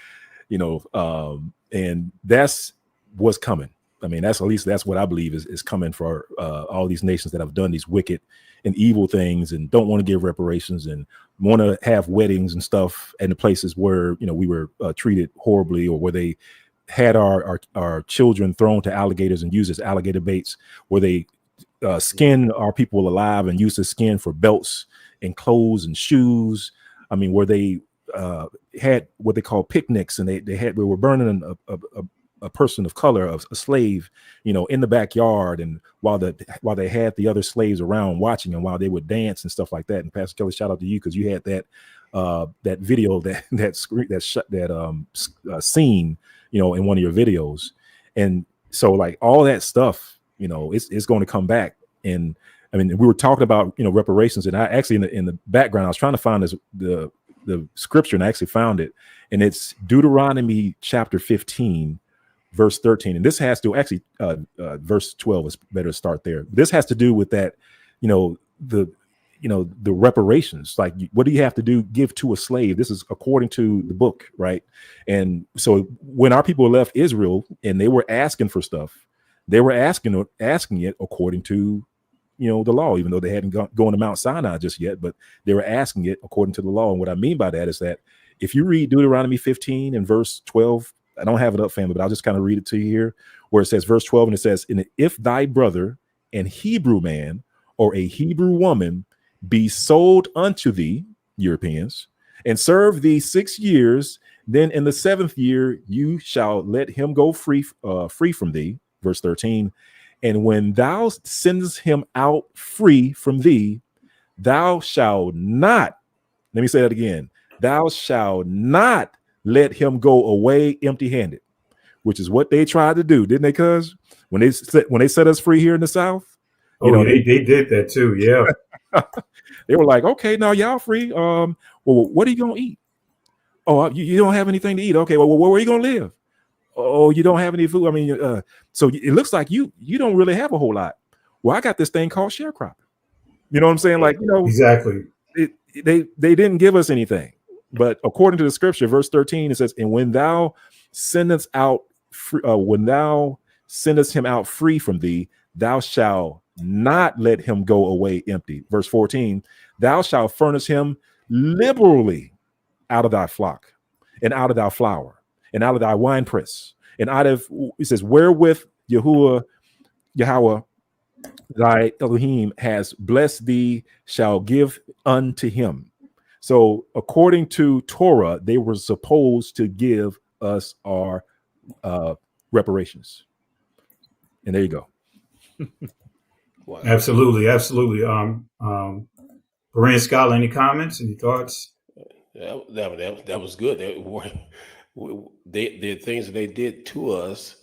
and that's what's coming. I mean, that's what I believe is coming for all these nations that have done these wicked and evil things and don't want to give reparations and want to have weddings and stuff in the places where we were treated horribly, or where they had our children thrown to alligators and used as alligator baits, where they skin our people alive and use the skin for belts and clothes and shoes. I mean, where they had what they call picnics, and we were burning a person of color, a slave, in the backyard, and while they had the other slaves around watching, and while they would dance and stuff like that. And Pastor Kelly, shout out to you, because you had that video, that scene, in one of your videos. And so, like, all that stuff, it's going to come back. And I mean, we were talking about reparations, and I actually in the background I was trying to find the scripture, and I actually found it, and it's Deuteronomy chapter 15. Verse 13, and this has to actually verse 12 is better to start there. This has to do with that, the reparations. Like, what do you have to do? Give to a slave. This is according to the book, right? And so when our people left Israel and they were asking for stuff, they were asking it according to the law, even though they hadn't gone to Mount Sinai just yet, but they were asking it according to the law. And what I mean by that is that if you read Deuteronomy 15 and verse 12, I don't have it up, family, but I'll just kind of read it to you here, where it says, verse 12, and it says, "And if thy brother, an Hebrew man or a Hebrew woman, be sold unto thee," Europeans, "and serve thee 6 years, then in the 7th year you shall let him go free from thee," verse 13, "and when thou sendest him out free from thee, thou shalt not," let me say that again, "thou shalt not let him go away empty-handed," which is what they tried to do, didn't they? Cuz when they set us free here in the South, they did that too. Yeah. They were like, "Okay, now y'all free. Well, what are you gonna eat? Oh, you don't have anything to eat. Okay, well, where are you gonna live? Oh, you don't have any food. I mean, so it looks like you don't really have a whole lot. Well, I got this thing called sharecropping. You know what I'm saying? Like, exactly. They didn't give us anything. But according to the scripture, verse 13, it says, "And when thou sendest him out free from thee, thou shalt not let him go away empty." Verse 14, "Thou shalt furnish him liberally out of thy flock, and out of thy flour, and out of thy winepress, and out of," it says, "wherewith Yahweh thy Elohim has blessed thee, shall give unto him." So according to Torah, they were supposed to give us our reparations. And there you go. Wow. Absolutely. Brian Scott, any comments, any thoughts? That was good. The things that they did to us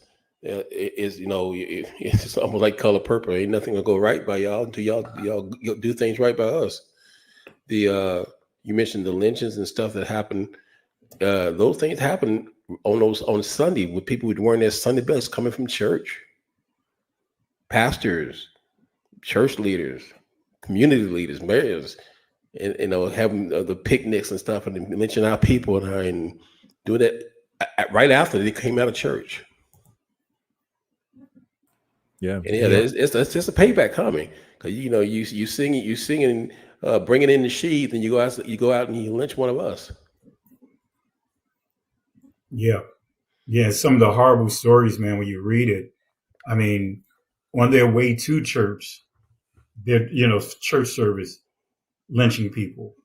it's almost like color purple. Ain't nothing gonna go right by y'all until y'all do things right by us. You mentioned the lynchings and stuff that happened. Those things happen on Sunday with people wearing their Sunday best coming from church. Pastors, church leaders, community leaders, mayors, and having the picnics and stuff, and lynching our people and doing that right after they came out of church. Yeah, and it's just a payback coming, because you singing, bringing in the sheep, and you go out and you lynch one of us. Yeah, some of the horrible stories, man. When you read it, I mean, on their way to church, their church service, lynching people.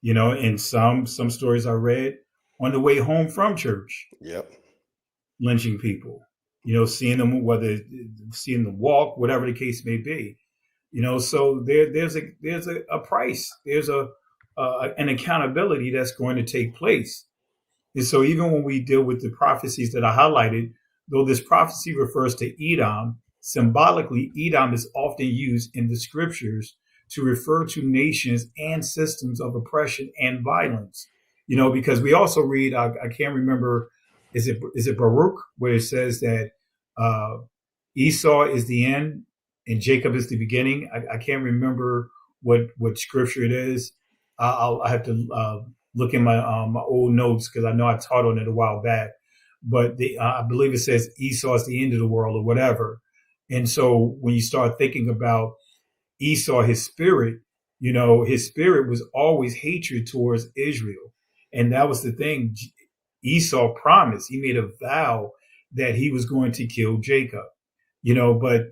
And some stories I read on the way home from church, Yep. lynching people. Seeing them, whether seeing them walk, whatever the case may be. So there's a price. There's an accountability that's going to take place. And so even when we deal with the prophecies that I highlighted, though this prophecy refers to Edom, symbolically, Edom is often used in the scriptures to refer to nations and systems of oppression and violence. Because we also read, I can't remember, is it Baruch, where it says that uh, Esau is the end and Jacob is the beginning. I can't remember what scripture it is. I have to look in my old notes because I know I taught on it a while back. But I believe it says Esau is the end of the world or whatever. And so when you start thinking about Esau, his spirit was always hatred towards Israel. And that was the thing. Esau promised, he made a vow that he was going to kill Jacob, but,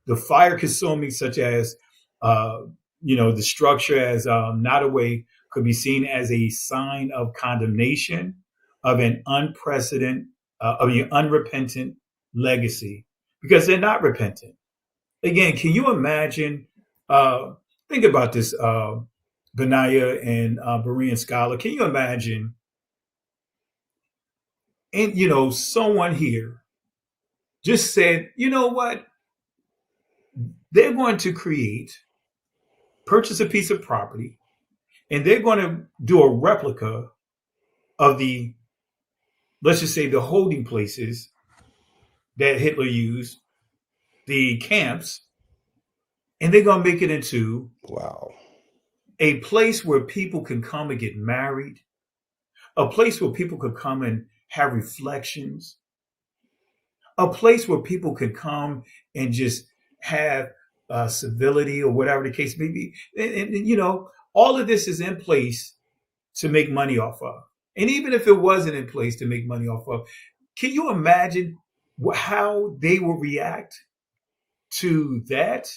the fire consuming, such as, the structure as Nottoway could be seen as a sign of condemnation of an unrepentant legacy, because they're not repentant. Again, can you imagine? Think about this, Benaiah and Berean scholar. Can you imagine? And someone here just said, you know what? They're going to purchase a piece of property, and they're going to do a replica of let's just say, the holding places that Hitler used, the camps, and they're going to make it into a place where people can come and get married, a place where people could come and have reflections, a place where people could come and just have civility or whatever the case may be. And all of this is in place to make money off of. And even if it wasn't in place to make money off of, can you imagine how they will react to that?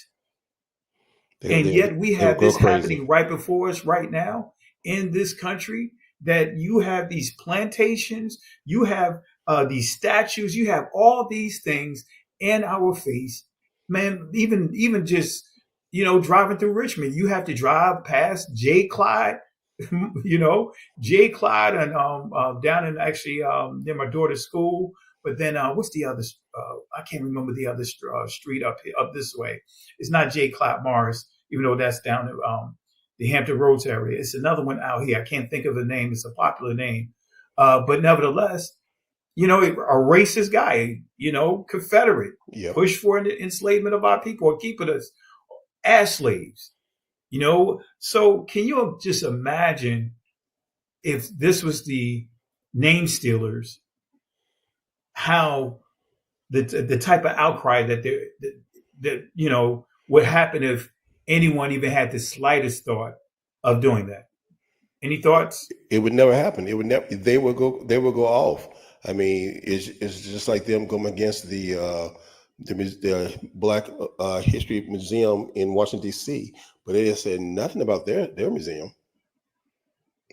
And yet we have this happening right before us right now in this country, that you have these plantations, you have these statues, you have all these things in our face. Man, even just, driving through Richmond, you have to drive past J. Clyde, J. Clyde, and down in actually near my daughter's school. But then what's the other? I can't remember the other street up this way. It's not J. Clyde Morris, even though that's down at the Hampton Roads area. It's another one out here. I can't think of the name. It's a popular name, but nevertheless, a racist guy, Confederate, push for the enslavement of our people or keeping us as slaves. So can you just imagine if this was the name stealers, how the type of outcry that would happen if anyone even had the slightest thought of doing that? Any thoughts? It would never happen. It would never. They would go off. I mean, it's just like them going against the Black History Museum in Washington D.C. But they just said nothing about their museum.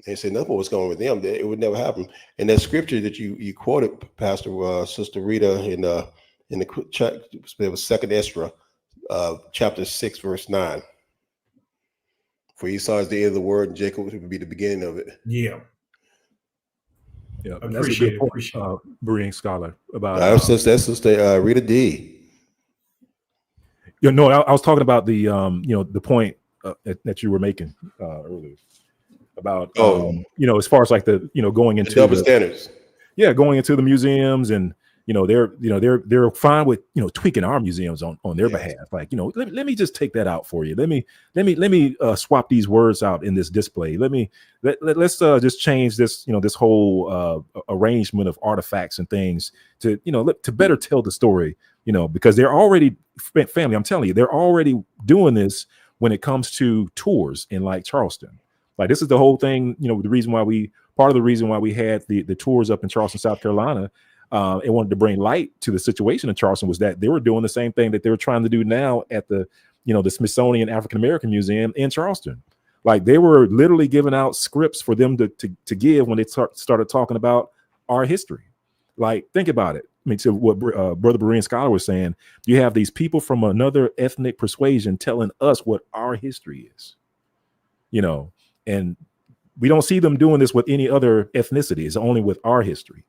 They said nothing about what's going on with them. It would never happen. And that scripture that you quoted, Pastor Sister Rita, in the it was 2nd Ezra, chapter 6, verse 9. For Esau is the end of the word, and Jacob would be the beginning of it. Yeah. Yeah, and that's a good point, Berean scholar, about that's Sister Rita D. No, I was talking about the the point that you were making earlier about as far as like the going into the double standards. Yeah, going into the museums, and they're fine with tweaking our museums on their behalf. Like let me just take that out for you. Let me swap these words out in this display. Let's just change this this whole arrangement of artifacts and things to to better tell the story. Because they're already family. I'm telling you, they're already doing this when it comes to tours in like Charleston. Like this is the whole thing. Part of the reason why we had the tours up in Charleston, South Carolina. and wanted to bring light to the situation in Charleston was that they were doing the same thing that they were trying to do now at the Smithsonian African American Museum in Charleston. Like they were literally giving out scripts for them to give when they started talking about our history. Like, think about it. I mean, to what Brother Berean Scholar was saying, you have these people from another ethnic persuasion telling us what our history is, and we don't see them doing this with any other ethnicity. It's only with our history.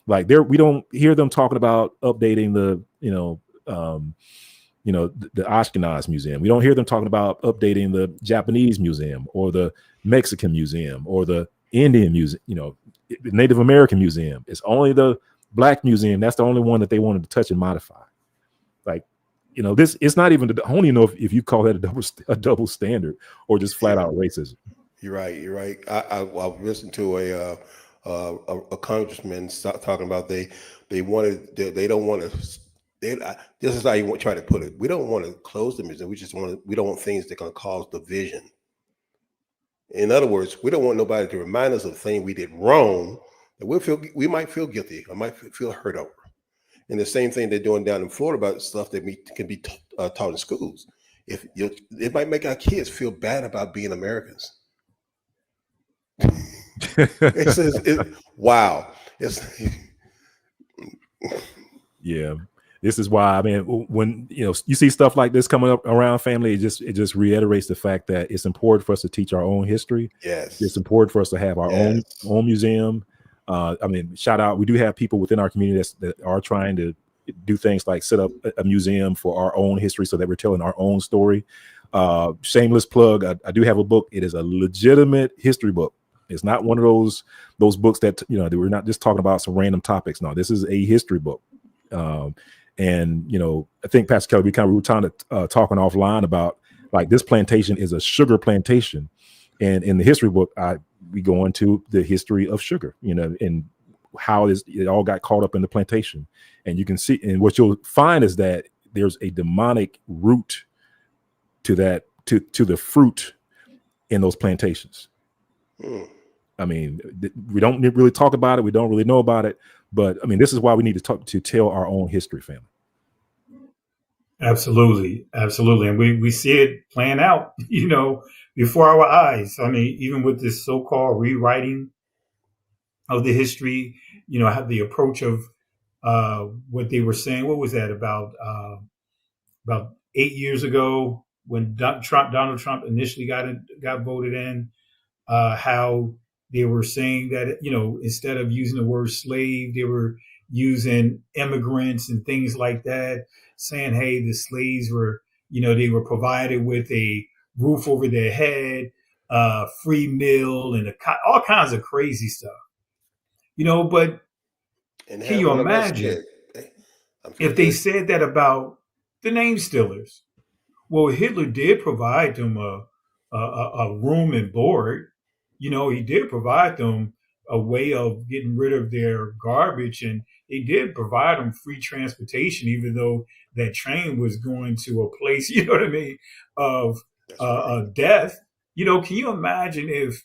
Like we don't hear them talking about updating the Ashkenaz Museum. We don't hear them talking about updating the Japanese Museum or the Mexican Museum or the Indian Museum, Native American Museum. It's only the Black Museum. That's the only one that they wanted to touch and modify. Like, this, it's not even, I don't even know if you call that a double standard or just flat out racism. You're right. I listened to a congressman talking about they don't want to. This is how you try to put it. We don't want to close the museum. We don't want things that can cause division. In other words, we don't want nobody to remind us of things we did wrong that we might feel guilty or might feel hurt over. And the same thing they're doing down in Florida about stuff that can be taught in schools. It might make our kids feel bad about being Americans. Wow. Yeah. This is why, I mean, when you see stuff like this coming up around family, it just reiterates the fact that it's important for us to teach our own history. Yes. It's important for us to have our own museum. I mean, shout out. We do have people within our community that are trying to do things like set up a museum for our own history so that we're telling our own story. Shameless plug. I do have a book. It is a legitimate history book. It's not one of those books that, that we're not just talking about some random topics. No, this is a history book. And, I think Pastor Kelly, we were trying to talking offline about like this plantation is a sugar plantation. And in the history book, we go into the history of sugar, and how it all got caught up in the plantation. And you can see, and what you'll find is that there's a demonic root to that, to the fruit in those plantations. I mean, we don't really talk about it. We don't really know about it. But I mean, this is why we need to tell our own history, family. Absolutely. And we see it playing out, before our eyes. I mean, even with this so-called rewriting of the history, have the approach of what they were saying. What was that about 8 years ago when Donald Trump initially got voted in? How they were saying that, instead of using the word slave, they were using immigrants and things like that, saying, hey, the slaves were, they were provided with a roof over their head, free meal, and all kinds of crazy stuff. But can you imagine if they said that about the name stealers? Well, Hitler did provide them a room and board. He did provide them a way of getting rid of their garbage, and he did provide them free transportation, even though that train was going to a place, of death. Can you imagine if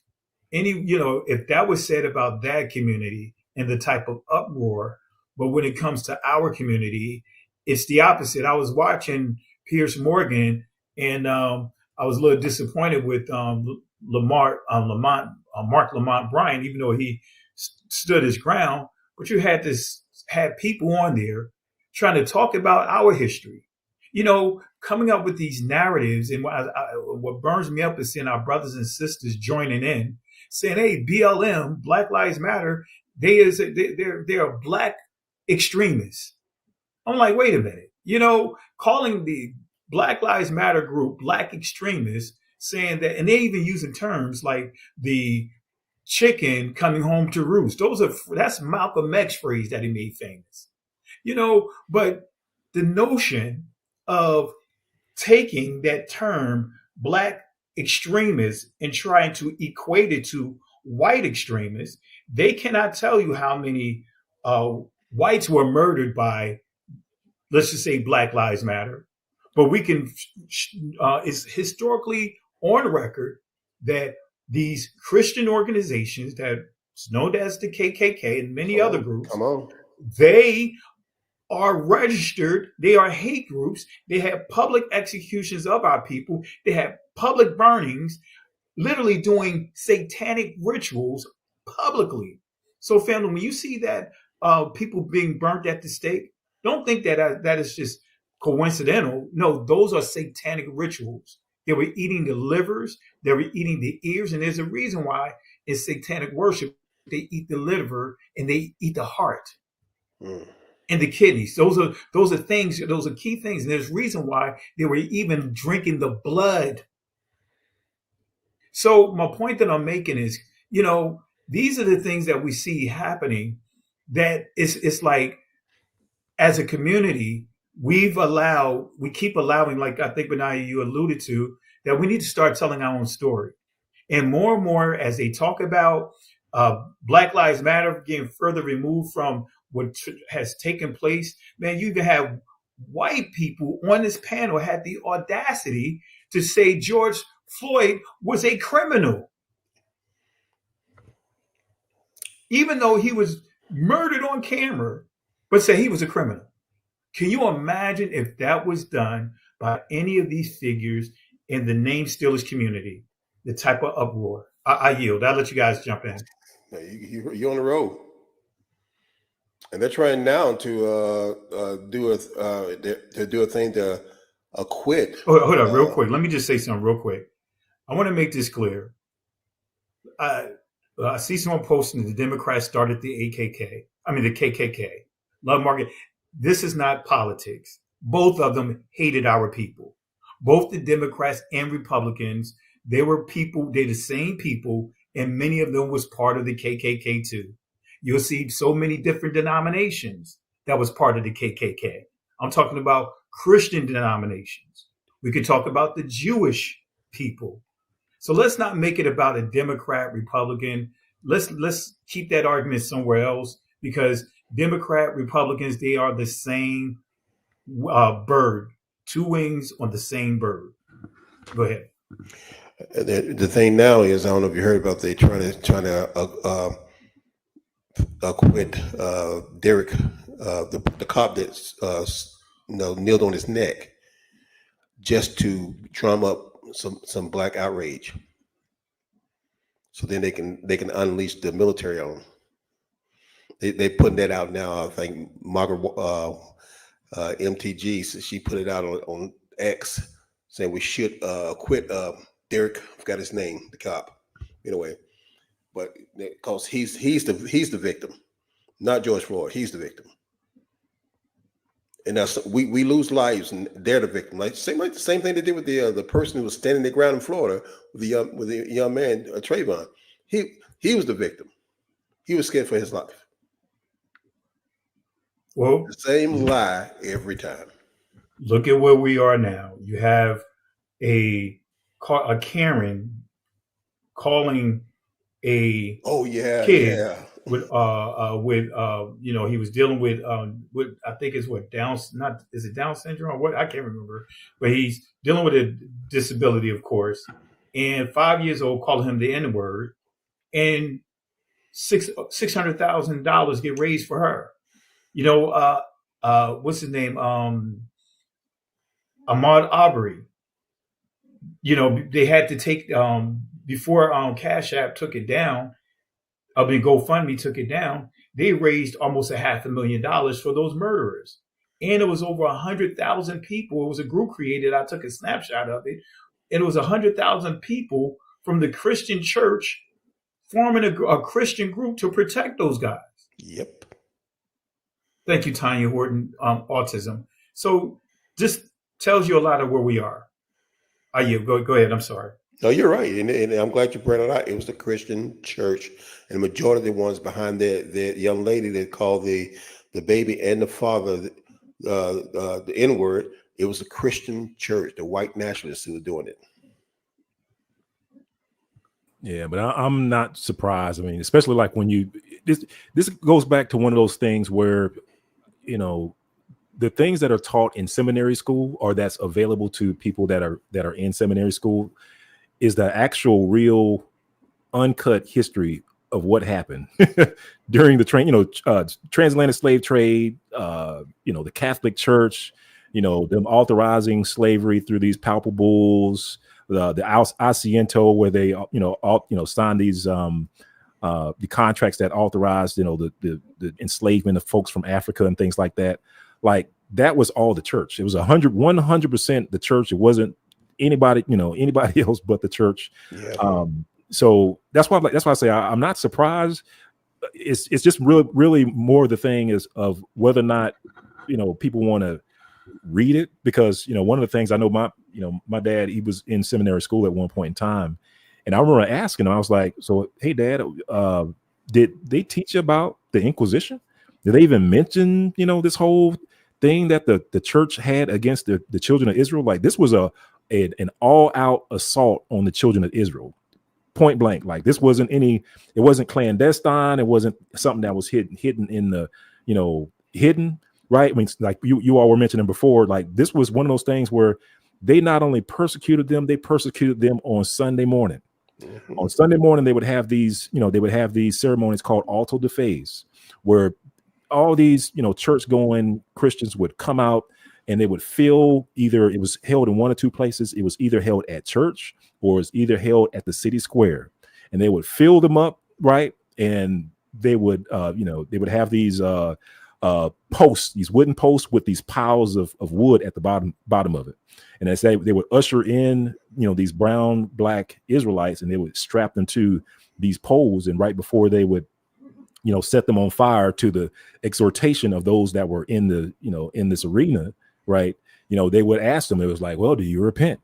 if that was said about that community and the type of uproar? But when it comes to our community, it's the opposite. I was watching Piers Morgan, and I was a little disappointed with Mark Lamont Bryan, even though he stood his ground. But you had people on there trying to talk about our history, coming up with these narratives. And what burns me up is seeing our brothers and sisters joining in, saying, "Hey, BLM, Black Lives Matter, they're Black extremists." I'm like, wait a minute, calling the Black Lives Matter group Black extremists, saying that, and they're even using terms like the chicken coming home to roost. That's Malcolm X phrase that he made famous. But the notion of taking that term Black extremists and trying to equate it to white extremists, they cannot tell you how many whites were murdered by, let's just say, Black Lives Matter. But we can, it's historically on record that these Christian organizations that's known as the KKK and many other groups they are registered. They are hate groups. They have public executions of our people. They have public burnings, literally doing satanic rituals publicly. So, family, when you see that people being burnt at the stake, don't think that that is just coincidental. No, those are satanic rituals. They were eating the livers, they were eating the ears, and there's a reason why in satanic worship they eat the liver and they eat the heart and the kidneys. Those are things. Those are key things, and there's a reason why they were even drinking the blood. So my point that I'm making is, these are the things that we see happening. That it's like, as a community, we keep allowing, like I think Benaya, you alluded to, that we need to start telling our own story. And more as they talk about Black Lives Matter getting further removed from what has taken place, man, you even have white people on this panel had the audacity to say George Floyd was a criminal, even though he was murdered on camera, but say he was a criminal. Can you imagine if that was done by any of these figures in the name stealers community? The type of uproar. I yield. I'll let you guys jump in. You're on the road, and they're trying now to do a thing to acquit. Hold on, real quick. Let me just say something real quick. I want to make this clear. I see someone posting that the Democrats started the KKK. Love Market. This is not politics. Both of them hated our people. Both the Democrats and Republicans. They were people, they're the same people, and many of them was part of the KKK too. You'll see so many different denominations that was part of the KKK. I'm talking about Christian denominations. We could talk about the Jewish people. So let's not make it about a Democrat, Republican. Let's keep that argument somewhere else, because Democrat, Republicans, they are the same bird, two wings on the same bird. Go ahead. The thing now is, I don't know if you heard about, they trying to acquit Derek, the cop that kneeled on his neck, just to drum up some black outrage, so then they can unleash the military on them. They putting that out now. I think Margaret MTG, so she put it out on X, saying we should acquit Derek, I forgot his name, the cop. Anyway, but because he's the victim, not George Floyd. He's the victim, and that's, we lose lives, and they're the victim. Like the same thing they did with the person who was standing their ground in Florida with the young man Trayvon. He was the victim. He was scared for his life. Well, the same lie every time. Look at where we are now. You have a Karen calling a kid with he was dealing with I think it's Down syndrome or what, I can't remember, but he's dealing with a disability, of course, and 5 years old, calling him the N-word, and $600,000 get raised for her. What's his name? Ahmaud Arbery. They had to take before Cash App took it down. GoFundMe took it down. They raised almost $500,000 for those murderers, and it was over 100,000 people. It was a group created. I took a snapshot of it, and it was 100,000 people from the Christian church forming a Christian group to protect those guys. Yep. Thank you, Tanya Horton. Autism. So this tells you a lot of where we are. Go ahead. I'm sorry. No, you're right, and I'm glad you brought it out. It was the Christian church, and the majority of the ones behind that young lady that called the baby and the father the N-word. It was the Christian church, the white nationalists who were doing it. Yeah, but I'm not surprised. I mean, especially like when this goes back to one of those things where, the things that are taught in seminary school, or that's available to people that are in seminary school, is the actual real uncut history of what happened during the transatlantic slave trade, the Catholic Church, them authorizing slavery through these papal bulls, the Asiento, where they signed these the contracts that authorized the enslavement of folks from Africa and things like that. Like that was all the church. It was 100% the church. It wasn't anybody else but the church. Yeah. So that's why I say I'm not surprised. It's just really more the thing is of whether or not people want to read it, because one of the things I know, my dad, he was in seminary school at one point in time, and I remember asking him, I was like, so hey dad, did they teach you about the Inquisition? Did they even mention this whole thing that the church had against the children of Israel? Like this was an all-out assault on the children of Israel, point blank. Like this wasn't it wasn't clandestine. It wasn't something that was hidden in the hidden, right? I mean, like you all were mentioning before, like this was one of those things where they not only persecuted them, they persecuted them on Sunday morning. Mm-hmm. On Sunday morning, they would have these ceremonies called auto de fe, where all these church going Christians would come out, and they would fill, either it was held in one or two places. It was either held at church or it's either held at the city square, and they would fill them up, right? And they would they would have these posts, these wooden posts with these piles of wood at the bottom of it. And as they would usher in, these brown, black Israelites, and they would strap them to these poles. And right before they would, set them on fire to the exhortation of those that were in the, in this arena, right? They would ask them, it was like, well, do you repent?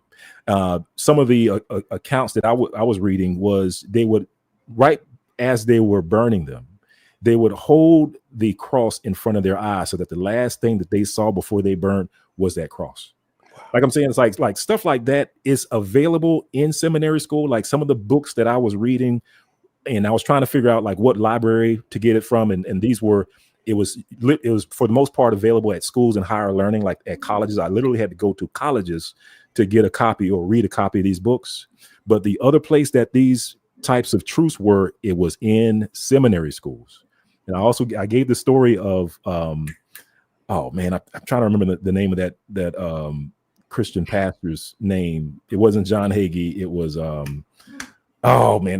Some of the accounts that I was reading was they would, right as they were burning them, they would hold the cross in front of their eyes so that the last thing that they saw before they burned was that cross. Wow. Like I'm saying, it's like stuff like that is available in seminary school. Like some of the books that I was reading, and I was trying to figure out like what library to get it from. And these were, it was for the most part available at schools and higher learning, like at colleges. I literally had to go to colleges to get a copy or read a copy of these books. But the other place that these types of truths were, it was in seminary schools. And I gave the story of, I'm trying to remember the name of that Christian pastor's name. It wasn't John Hagee. It was, I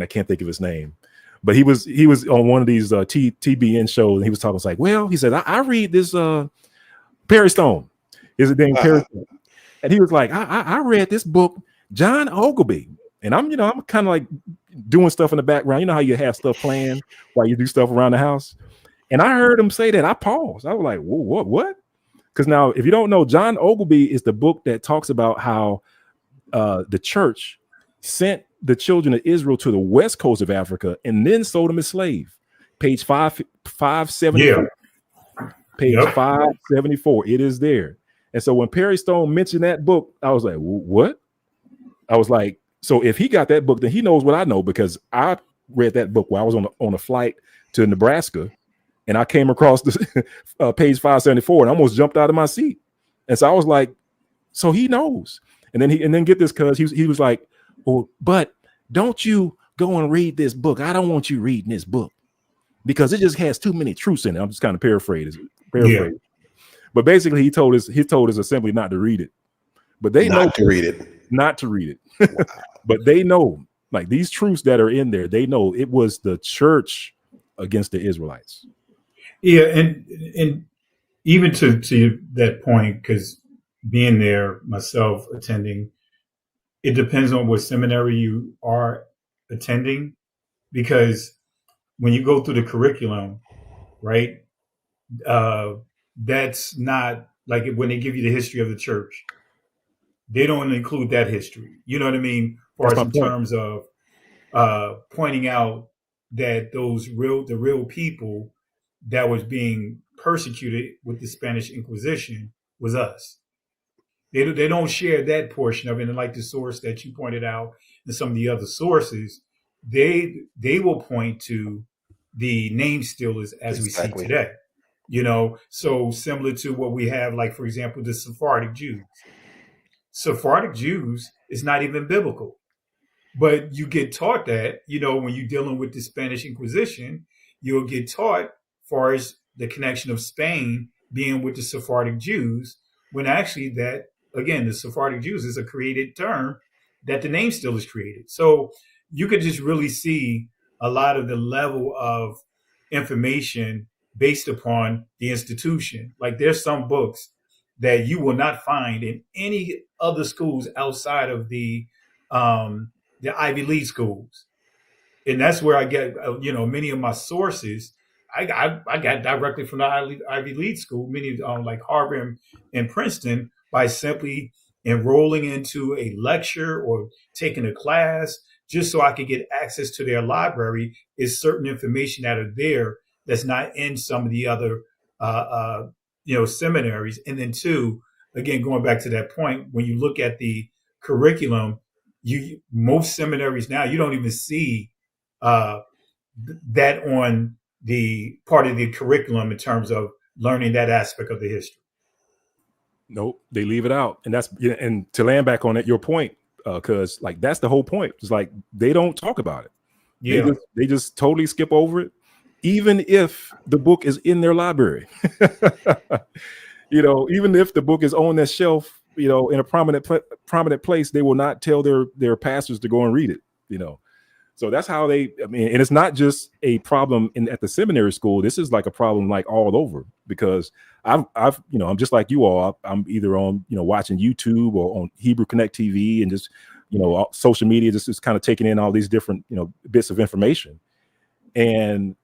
can't think of his name. But he was on one of these TBN shows, and he was talking. It's like, well, he said, I read this Perry Stone. Is it named Perry Stone? And he was like, I read this book, John Ogilvy. And I'm kind of like doing stuff in the background. You know how you have stuff playing while you do stuff around the house. And I heard him say that. I paused. I was like, what? Because now, if you don't know, John Ogilvy is the book that talks about how the church sent the children of Israel to the west coast of Africa and then sold them as slaves. Page 574. Yeah. Page 574. It is there. And so when Perry Stone mentioned that book, I was like, what? I was like, so if he got that book, then he knows what I know, because I read that book while I was on a flight to Nebraska, and I came across the page 574 and almost jumped out of my seat. And so I was like, so he knows. And then get this, cuz he was like, well, but don't you go and read this book. I don't want you reading this book because it just has too many truths in it. I'm just kind of paraphrasing. Yeah. But basically he told his assembly not to read it. But they know not to read it. Wow. But they know, like, these truths that are in there, they know it was the church against the Israelites. Yeah, and even to that point, because being there myself, attending, it depends on what seminary you are attending, because when you go through the curriculum, right, that's not like when they give you the history of the church. They don't include that history. You know what I mean? As in terms of pointing out that the real people that was being persecuted with the Spanish Inquisition was us. They don't share that portion of it. And like the source that you pointed out and some of the other sources, they will point to the name stealers as we see today. So similar to what we have, like, for example, the Sephardic Jews. Sephardic Jews is not even biblical. But you get taught that, when you're dealing with the Spanish Inquisition, you'll get taught far as the connection of Spain being with the Sephardic Jews, when actually that, again, the Sephardic Jews is a created term that the name still is created. So you could just really see a lot of the level of information based upon the institution. Like there's some books that you will not find in any other schools outside of the Ivy League schools, and that's where I get many of my sources. I got directly from the Ivy League school, many like Harvard and Princeton, by simply enrolling into a lecture or taking a class, just so I could get access to their library. Is certain information that are there that's not in some of the other seminaries. And then two, again, going back to that point, when you look at the curriculum, most seminaries now, you don't even see uh, that on the part of the curriculum in terms of learning that aspect of the history. Nope, they leave it out. And and to land back on it, your point, because like that's the whole point. It's like they don't talk about it. Yeah. They just totally skip over it, even if the book is in their library. Even if the book is on that shelf, in a prominent place, they will not tell their pastors to go and read it. So that's how and it's not just a problem at the seminary school. This is like a problem like all over, because I'm just like you all. I'm either on, watching YouTube or on Hebrew Connect TV and just, social media, just kind of taking in all these different, bits of information. And,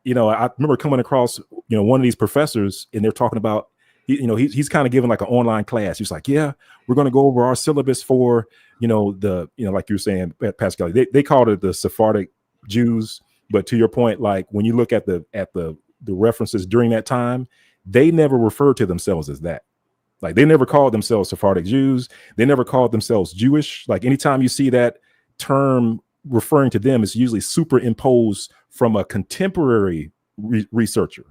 I remember coming across, one of these professors, and they're talking about, he's kind of giving like an online class. He's like, yeah, we're going to go over our syllabus for, like you were saying, Pascal, they called it the Sephardic Jews. But to your point, like when you look at the references during that time, they never referred to themselves as that. Like they never called themselves Sephardic Jews. They never called themselves Jewish. Like anytime you see that term referring to them, it's usually superimposed from a contemporary researcher,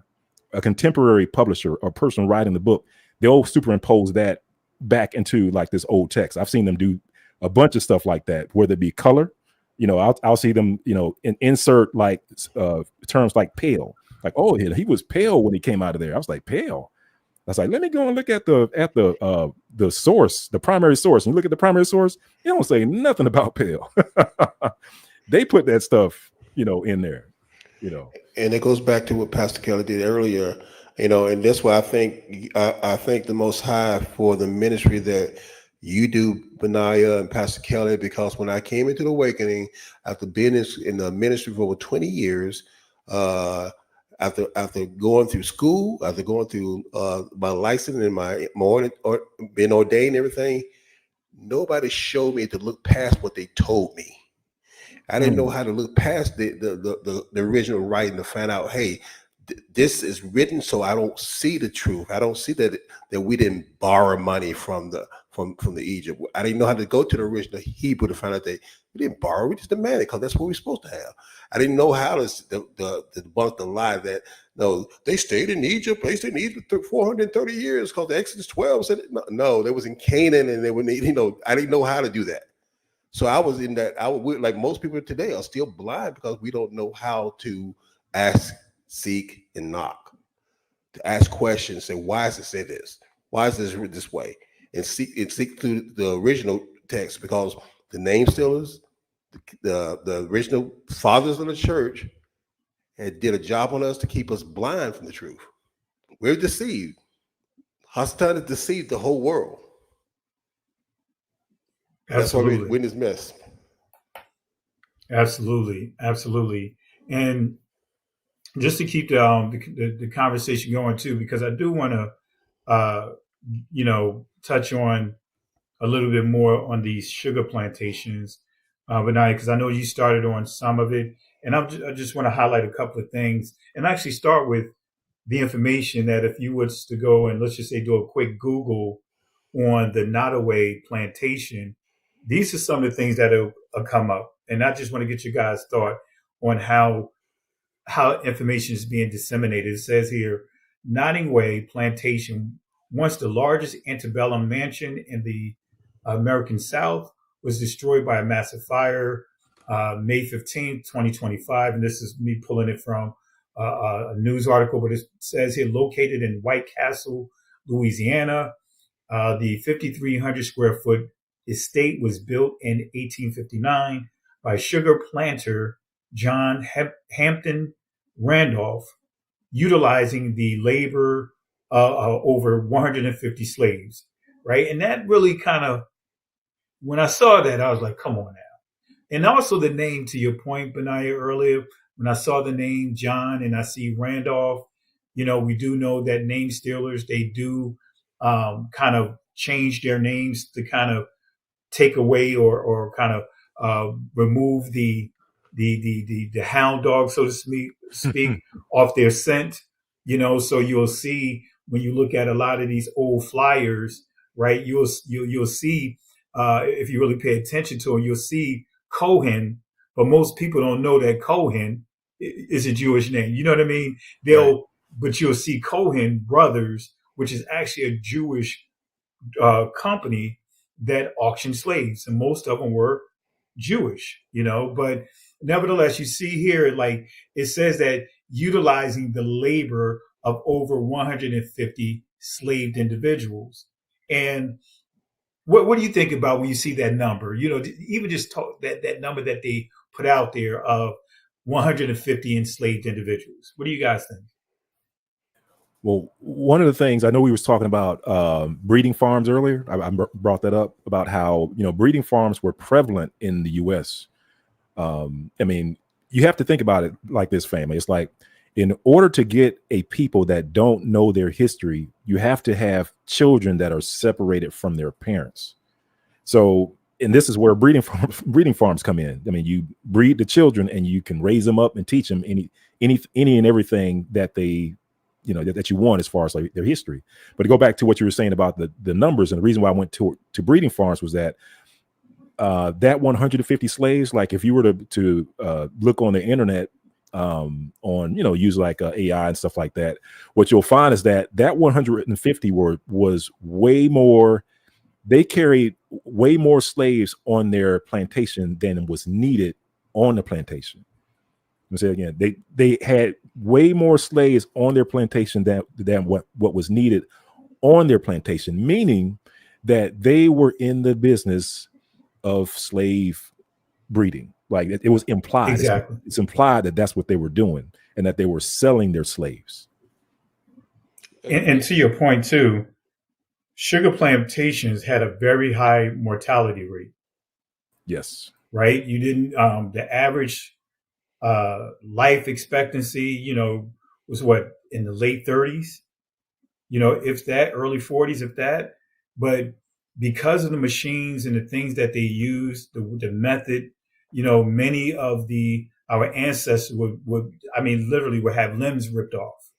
a contemporary publisher or person writing the book. They'll superimpose that back into like this old text. I've seen them do a bunch of stuff like that, whether it be color. I'll see them, insert like terms like pale. Like, oh, he was pale when he came out of there. I was like, pale. I was like, let me go and look at the source, the primary source. And you look at the primary source, it don't say nothing about pale. They put that stuff, in there. And it goes back to what Pastor Kelly did earlier, and that's why I think the Most High for the ministry that you do, Benaiah and Pastor Kelly, because when I came into the awakening, after being in the ministry for over 20 years, after going through school, after going through my license and my or being ordained and everything, nobody showed me to look past what they told me. I didn't know how to look past the original writing to find out, hey, this is written so I don't see the truth. I don't see that we didn't borrow money from the Egypt. I didn't know how to go to the original Hebrew to find out that we didn't borrow, we just demanded, because that's what we're supposed to have. I didn't know how to debunk the lie that no, they stayed in Egypt. They stayed in Egypt for 430 years because the Exodus 12 said no, they was in Canaan and they were, I didn't know how to do that. So I was in that. Like most people today are still blind because we don't know how to ask, seek, and knock. To ask questions, say, why does it say this? Why is this written this way? And seek through the original text, because the name stealers, the original fathers of the church, did a job on us to keep us blind from the truth. We're deceived. Hasatan deceived the whole world. That's why we're in this mess. Absolutely. And just to keep the conversation going too, because I do want to, touch on a little bit more on these sugar plantations, because I know you started on some of it, and I just want to highlight a couple of things, and actually start with the information that if you was to go and let's just say do a quick Google on the Nottoway Plantation, these are some of the things that will come up. And I just want to get you guys' thought on how information is being disseminated. It says here, Nottoway Plantation, once the largest antebellum mansion in the American South, was destroyed by a massive fire May 15th, 2025. And this is me pulling it from a news article, but it says here located in White Castle, Louisiana. The 5,300 square foot estate was built in 1859 by sugar planter John Hampton Randolph, utilizing the labor over 150 slaves, right? And that really kind of, when I saw that, I was like, come on now. And also the name, to your point, Benaya, earlier, when I saw the name John and I see Randolph, we do know that name stealers, they do kind of change their names to kind of take away or kind of remove the hound dog, so to speak, off their scent. So you'll see when you look at a lot of these old flyers, right? You'll see if you really pay attention to them, you'll see Cohen, but most people don't know that Cohen is a Jewish name. You know what I mean? But you'll see Cohen Brothers, which is actually a Jewish company that auctioned slaves, and most of them were Jewish, but nevertheless, you see here, like it says that utilizing the labor of over 150 slaved individuals. And what do you think about when you see that number? Even just talk that number that they put out there of 150 enslaved individuals. What do you guys think? Well, one of the things I know we was talking about breeding farms earlier. I brought that up about how, breeding farms were prevalent in the U.S. I mean, you have to think about it like this, family. It's like, in order to get a people that don't know their history, you have to have children that are separated from their parents. So, and this is where breeding farms come in. I mean, you breed the children and you can raise them up and teach them any and everything that they, that you want as far as like their history. But to go back to what you were saying about the numbers, and the reason why I went to breeding farms was that that 150 slaves, like if you were to look on the internet on, use like AI and stuff like that, what you'll find is that 150 was way more. They carried way more slaves on their plantation than was needed on the plantation. I'm say again, they had way more slaves on their plantation than what was needed on their plantation, meaning that they were in the business of slave breeding. Like it was implied. Exactly. It's implied that that's what they were doing and that they were selling their slaves. And to your point too, sugar plantations had a very high mortality rate. Yes. Right. You didn't, the average life expectancy, was in the late 30s, if that, early 40s, if that. But because of the machines and the things that they used, the method, many of our ancestors would literally would have limbs ripped off,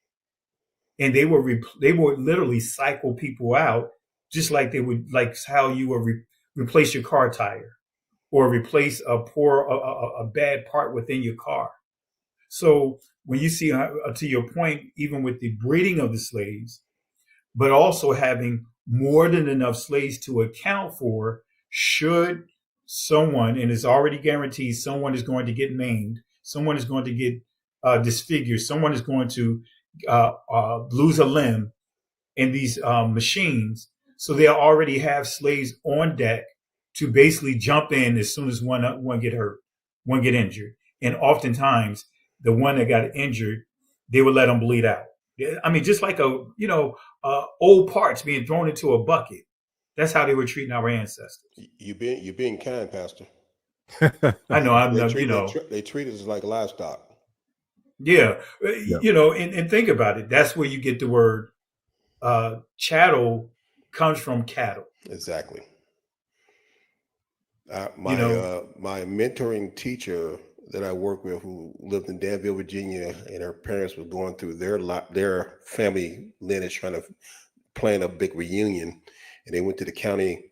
and they would literally cycle people out, just like they would, like how you would replace your car tire or replace a bad part within your car. So when you see, to your point, even with the breeding of the slaves, but also having more than enough slaves to account for, should someone, and it's already guaranteed, someone is going to get maimed, someone is going to get disfigured, someone is going to lose a limb in these machines. So they already have slaves on deck to basically jump in as soon as one get hurt, one get injured. And oftentimes the one that got injured, they would let them bleed out. I mean, just like old parts being thrown into a bucket. That's how they were treating our ancestors. You're being kind, Pastor. I know. They treat us like livestock. Yeah. And think about it. That's where you get the word chattel comes from cattle. Exactly. My mentoring teacher that I worked with, who lived in Danville, Virginia, and her parents were going through their family lineage, trying to plan a big reunion, and they went to the county.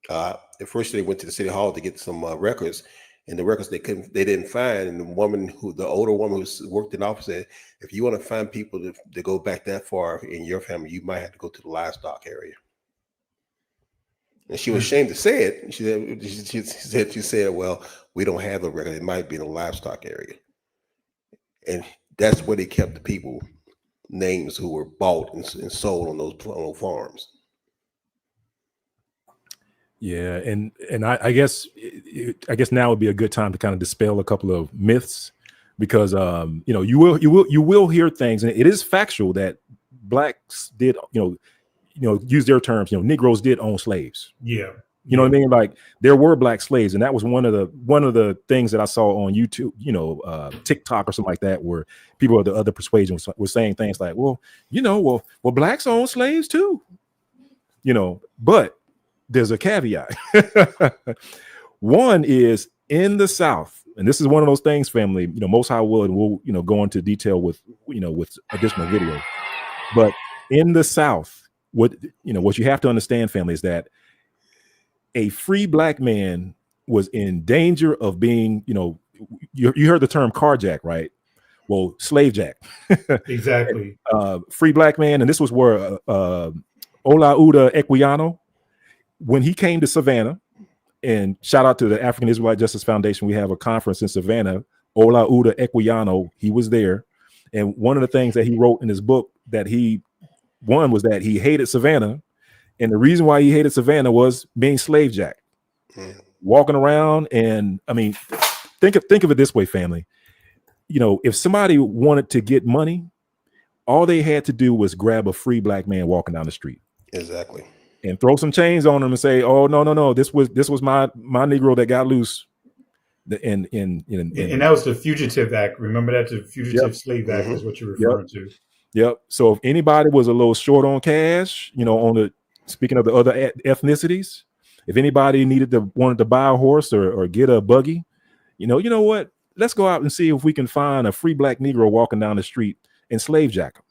At first, they went to the city hall to get some records, and the records they didn't find. And the older woman who worked in the office said, if you want to find people to go back that far in your family, you might have to go to the livestock area. And she was ashamed to say it. She said, well, we don't have a record. It might be in the livestock area. And that's where they kept the people names who were bought and sold on those farms. Yeah, and I guess now would be a good time to kind of dispel a couple of myths, because you will hear things, and it is factual that blacks did use their terms. Negroes did own slaves. Yeah. You know what I mean? Like, there were black slaves, and that was one of the things that I saw on YouTube, TikTok or something like that, where people of the other persuasion were saying things like, well, blacks own slaves too. But there's a caveat. One is, in the South, and this is one of those things, family, Most High will, and we'll go into detail with additional video. But in the South, what you have to understand, family, is that a free black man was in danger of being, you heard the term carjack, right? Well, slave jack. Exactly. Free black man. And this was where Ola Uda Equiano, when he came to Savannah, and shout out to the African Israelite Justice Foundation. We have a conference in Savannah. Ola Uda Equiano, he was there. And one of the things that he wrote in his book was that he hated Savannah. And the reason why he hated Savannah was being slave jack, walking around. And I mean, think of it this way, family. If somebody wanted to get money, all they had to do was grab a free black man walking down the street. Exactly. And throw some chains on him and say, "Oh, no, this was my Negro that got loose." And that was the Fugitive Act. Remember that? The Fugitive Slave Act is what you're referring to. Yep. So if anybody was a little short on cash, speaking of the other ethnicities, if anybody wanted to buy a horse or get a buggy, you know what? Let's go out and see if we can find a free black Negro walking down the street and slave jack him.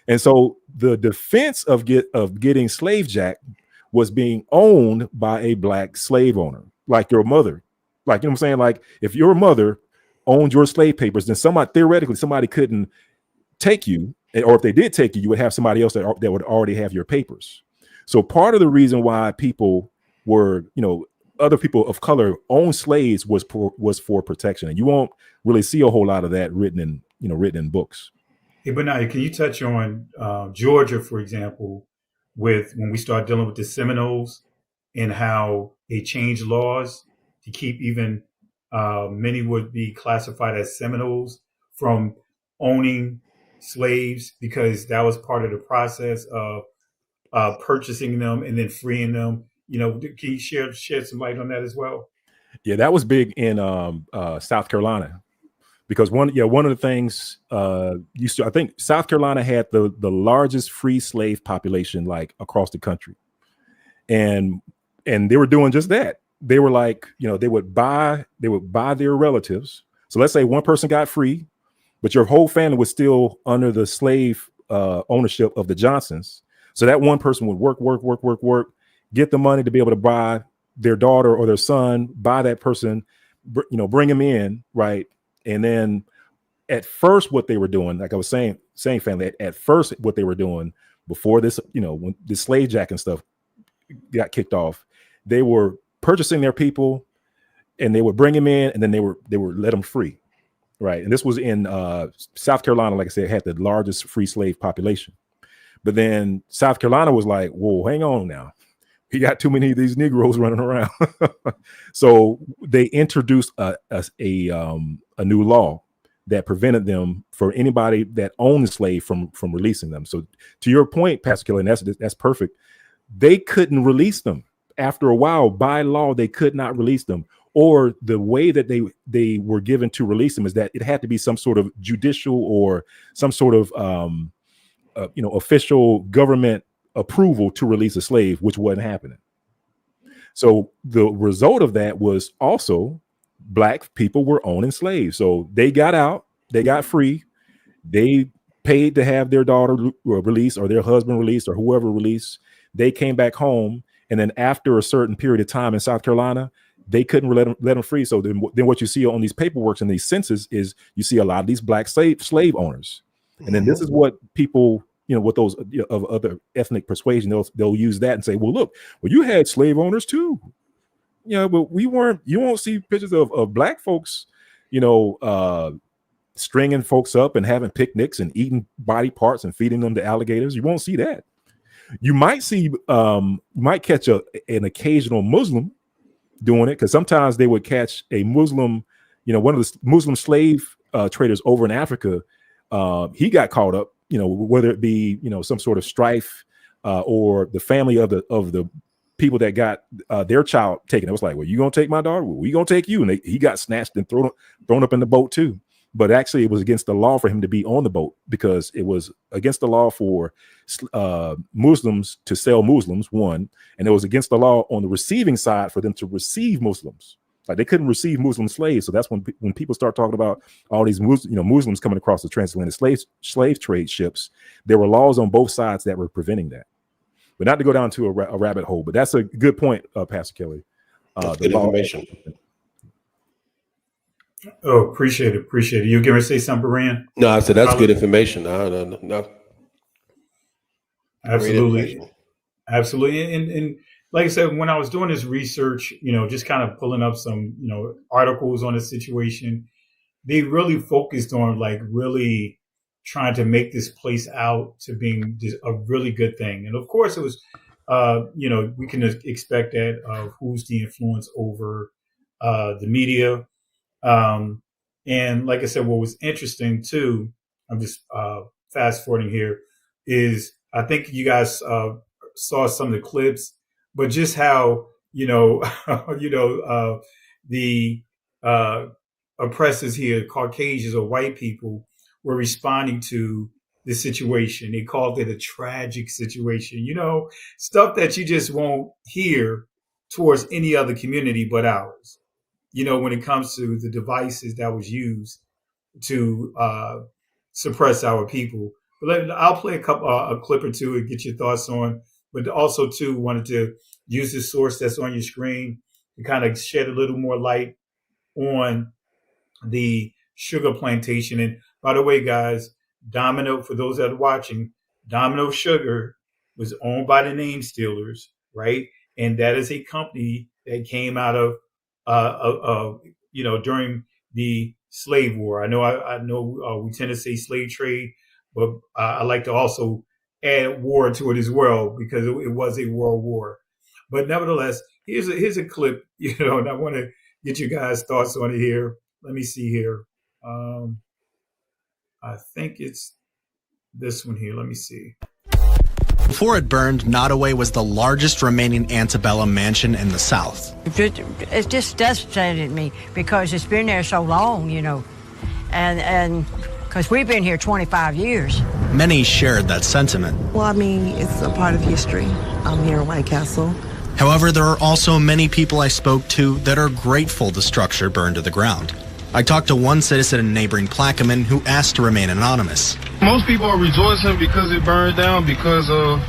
And so the defense of getting slave jacked was being owned by a black slave owner, like your mother. Like, what I'm saying? Like, if your mother owned your slave papers, then theoretically somebody couldn't take you, or if they did take you, you would have somebody else that would already have your papers. So part of the reason why people were, other people of color owned slaves was for protection. And you won't really see a whole lot of that written in books. Hey, Benaiah, can you touch on Georgia, for example, when we start dealing with the Seminoles and how they changed laws to keep even many would be classified as Seminoles from owning slaves, because that was part of the process of purchasing them and then freeing them. Can you shed some light on that as well? Yeah, that was big in South Carolina, because one of the things I think South Carolina had the largest free slave population like across the country, and they were doing just that. They were like, they would buy their relatives. So let's say one person got free, but your whole family was still under the slave ownership of the Johnsons. So that one person would work, get the money to be able to buy their daughter or their son, buy that person, bring him in, right? And then at first what they were doing, like I was saying family, at first what they were doing before this, when the slave jack and stuff got kicked off, they were purchasing their people and they would bring them in, and then they would let them free. Right. And this was in South Carolina, like I said, had the largest free slave population. But then South Carolina was like, whoa, hang on now. We got too many of these Negroes running around. So they introduced a new law that prevented them, for anybody that owned a slave, from releasing them. So to your point, Pastor Kelly, and that's perfect. They couldn't release them. After a while, by law, they could not release them. Or the way that they were given to release them is that it had to be some sort of judicial or some sort of official government approval to release a slave, which wasn't happening. So the result of that was also black people were owning slaves. So they got out, they got free, they paid to have their daughter released or their husband released or whoever released. They came back home, and then after a certain period of time in South Carolina, they couldn't let them free. So then what you see on these paperworks and these census is you see a lot of these black slave owners. And then this is what people with those of other ethnic persuasion, they'll use that and say, well, look, well, you had slave owners too. But we weren't. You won't see pictures of black folks, stringing folks up and having picnics and eating body parts and feeding them to alligators. You won't see that. You might see, might catch an occasional Muslim doing it, because sometimes they would catch a Muslim, one of the Muslim slave traders over in Africa. He got caught up, whether it be, some sort of strife or the family of the people that got their child taken. It was like, well, you gonna take my daughter? Well, we gonna take you. And he got snatched and thrown up in the boat too. But actually, it was against the law for him to be on the boat, because it was against the law for Muslims to sell Muslims, one, and it was against the law on the receiving side for them to receive Muslims. Like, they couldn't receive Muslim slaves. So that's when people start talking about all these Muslims coming across the transatlantic slave trade ships. There were laws on both sides that were preventing that. But not to go down to a rabbit hole, but that's a good point, Pastor Kelly. That's good information. Oh, appreciate it. You going to say something, Brian? No, I said that's good information. No. Absolutely. And like I said, when I was doing this research, just kind of pulling up some, articles on the situation, they really focused on really trying to make this place out to being just a really good thing. And of course it was, we can expect that of who's the influence over the media. And like I said, what was interesting too, I'm just fast forwarding here, is I think you guys saw some of the clips, but just how, the oppressors here, Caucasians or white people, were responding to the situation. They called it a tragic situation, stuff that you just won't hear towards any other community but ours. When it comes to the devices that was used to suppress our people. But I'll play a clip or two and get your thoughts on. But also, too, wanted to use the source that's on your screen to kind of shed a little more light on the sugar plantation. And by the way, guys, Domino, for those that are watching, Domino Sugar was owned by the Name Stealers, right? And that is a company that came out of during the slave war. I know we tend to say slave trade, but I like to also add war to it as well, because it was a world war. But nevertheless, here's a clip, and I want to get you guys' thoughts on it here. Let me see here. I think it's this one here. Let me see. Before it burned, Nottoway was the largest remaining antebellum mansion in the South. It just devastated me because it's been there so long, and because we've been here 25 years. Many shared that sentiment. Well, I mean, it's a part of history. I'm here in White Castle. However, there are also many people I spoke to that are grateful the structure burned to the ground. I talked to one citizen in neighboring Plaquemine who asked to remain anonymous. Most people are rejoicing because it burned down, because of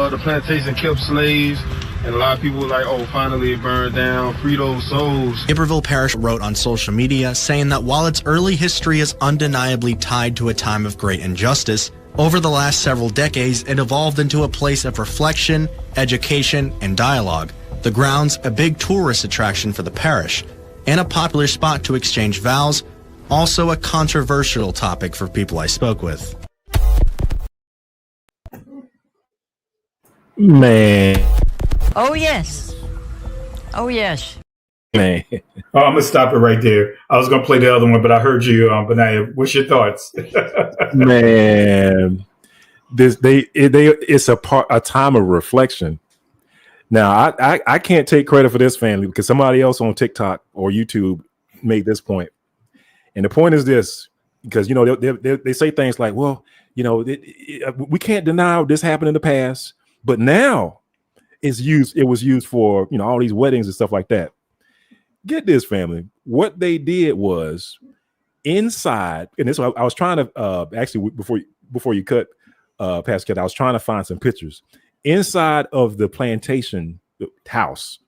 the plantation kept slaves. And a lot of people were like, oh, finally it burned down, free those souls. Iberville Parish wrote on social media saying that while its early history is undeniably tied to a time of great injustice, over the last several decades it evolved into a place of reflection, education, and dialogue. The grounds a big tourist attraction for the parish, and a popular spot to exchange vows, also a controversial topic for people I spoke with. Man. Oh, yes. Oh, yes. Man. Oh, I'm going to stop it right there. I was going to play the other one, but I heard you, Benaya. What's your thoughts? Man. It's a time of reflection. Now, I can't take credit for this, family, because somebody else on TikTok or YouTube made this point. And the point is this, because, they say things like, well, we can't deny this happened in the past, but now it was used for, all these weddings and stuff like that. Get this, family. What they did was inside, and this I was trying to actually before you cut, Pascal, I was trying to find some pictures. Inside of the plantation house,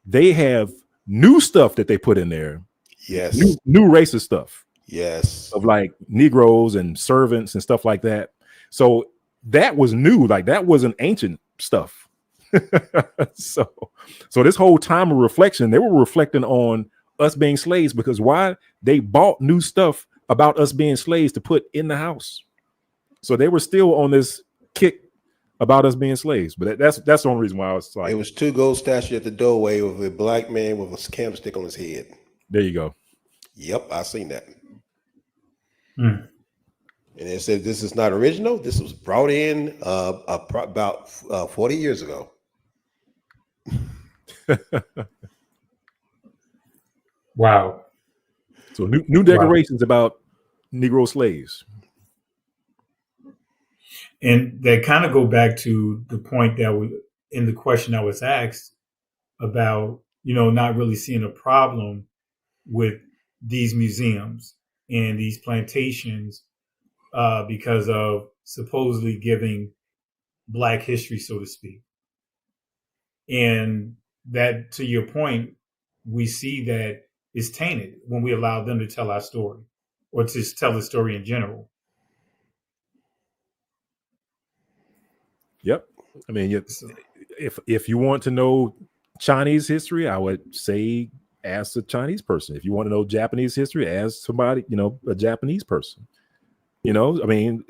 they have new stuff that they put in there. Yes. New racist stuff. Yes. Of like Negroes and servants and stuff like that. So that was new. Like that wasn't ancient stuff. so this whole time of reflection, they were reflecting on us being slaves, because why? They bought new stuff about us being slaves to put in the house. So they were still on this kick about us being slaves. But that's the only reason why I was like, it was 2 gold statues at the doorway with a black man with a candlestick on his head. There you go. Yep, I seen that. Mm. And it said this is not original. This was brought in about 40 years ago. Wow. So new decorations about Negro slaves. And they kind of go back to the point that was in the question I was asked about, not really seeing a problem with these museums and these plantations because of supposedly giving Black history, so to speak. And that, to your point, we see that it's tainted when we allow them to tell our story or to tell the story in general. Yep. I mean, if you want to know Chinese history, I would say ask a Chinese person. If you want to know Japanese history, ask somebody, a Japanese person. I mean,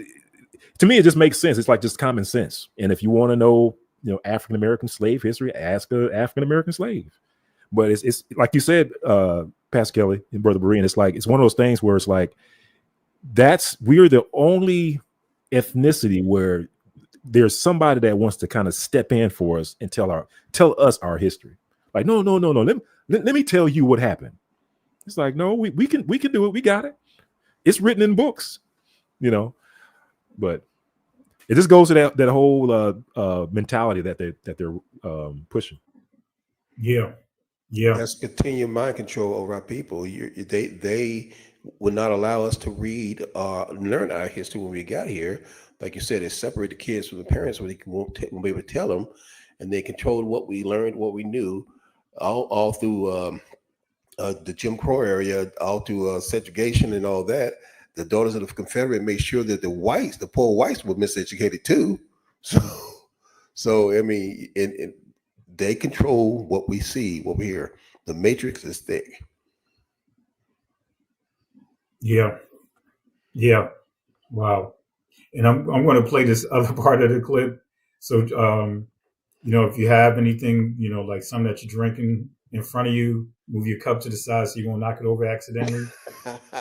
to me, it just makes sense. It's like just common sense. And if you want to know, African-American slave history, ask an African-American slave. But it's like you said, Pastor Kelly and Brother Berean, it's one of those things where it's like, we're the only ethnicity where there's somebody that wants to kind of step in for us and tell us our history. Like, no. Let me tell you what happened. It's like, no, we can do it. We got it. It's written in books, but it just goes to that whole mentality that they're pushing. Yeah. That's continued mind control over our people. They would not allow us to read, learn our history when we got here. Like you said, it separated the kids from the parents where they won't be able to tell them, and they controlled what we learned, what we knew, all through the Jim Crow area, all through segregation and all that. The Daughters of the Confederate made sure that the poor whites were miseducated too. So I mean, and they control what we see, what we hear. The matrix is thick. Yeah. Wow. And I'm going to play this other part of the clip. So, if you have anything, like something that you're drinking in front of you, move your cup to the side so you won't knock it over accidentally.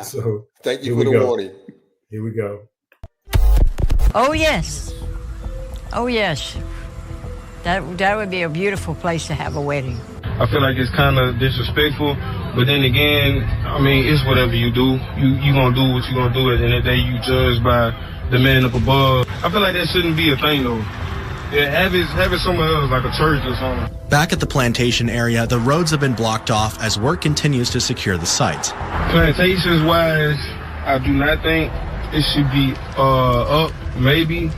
So thank you for the warning. Here we go. Oh, yes. That would be a beautiful place to have a wedding. I feel like it's kind of disrespectful, but then again, I mean, it's whatever you do. You gonna do what you gonna do. At the end of the day, you judge by the man up above. I feel like that shouldn't be a thing, though. Yeah, have it somewhere else, like a church or something. Back at the plantation area, the roads have been blocked off as work continues to secure the site. Plantations-wise, I do not think it should be up, maybe.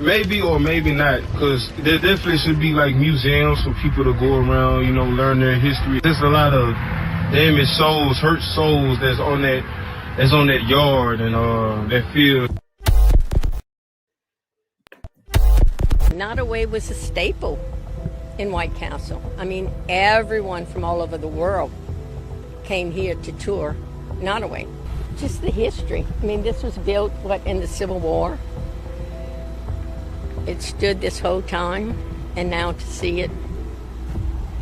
Maybe or maybe not, because there definitely should be like museums for people to go around, learn their history. There's a lot of damaged souls, hurt souls that's on that yard and that field. Nottoway was a staple in White Castle. I mean, everyone from all over the world came here to tour Nottoway. Just the history. I mean, this was built, in the Civil War. It stood this whole time, and now to see it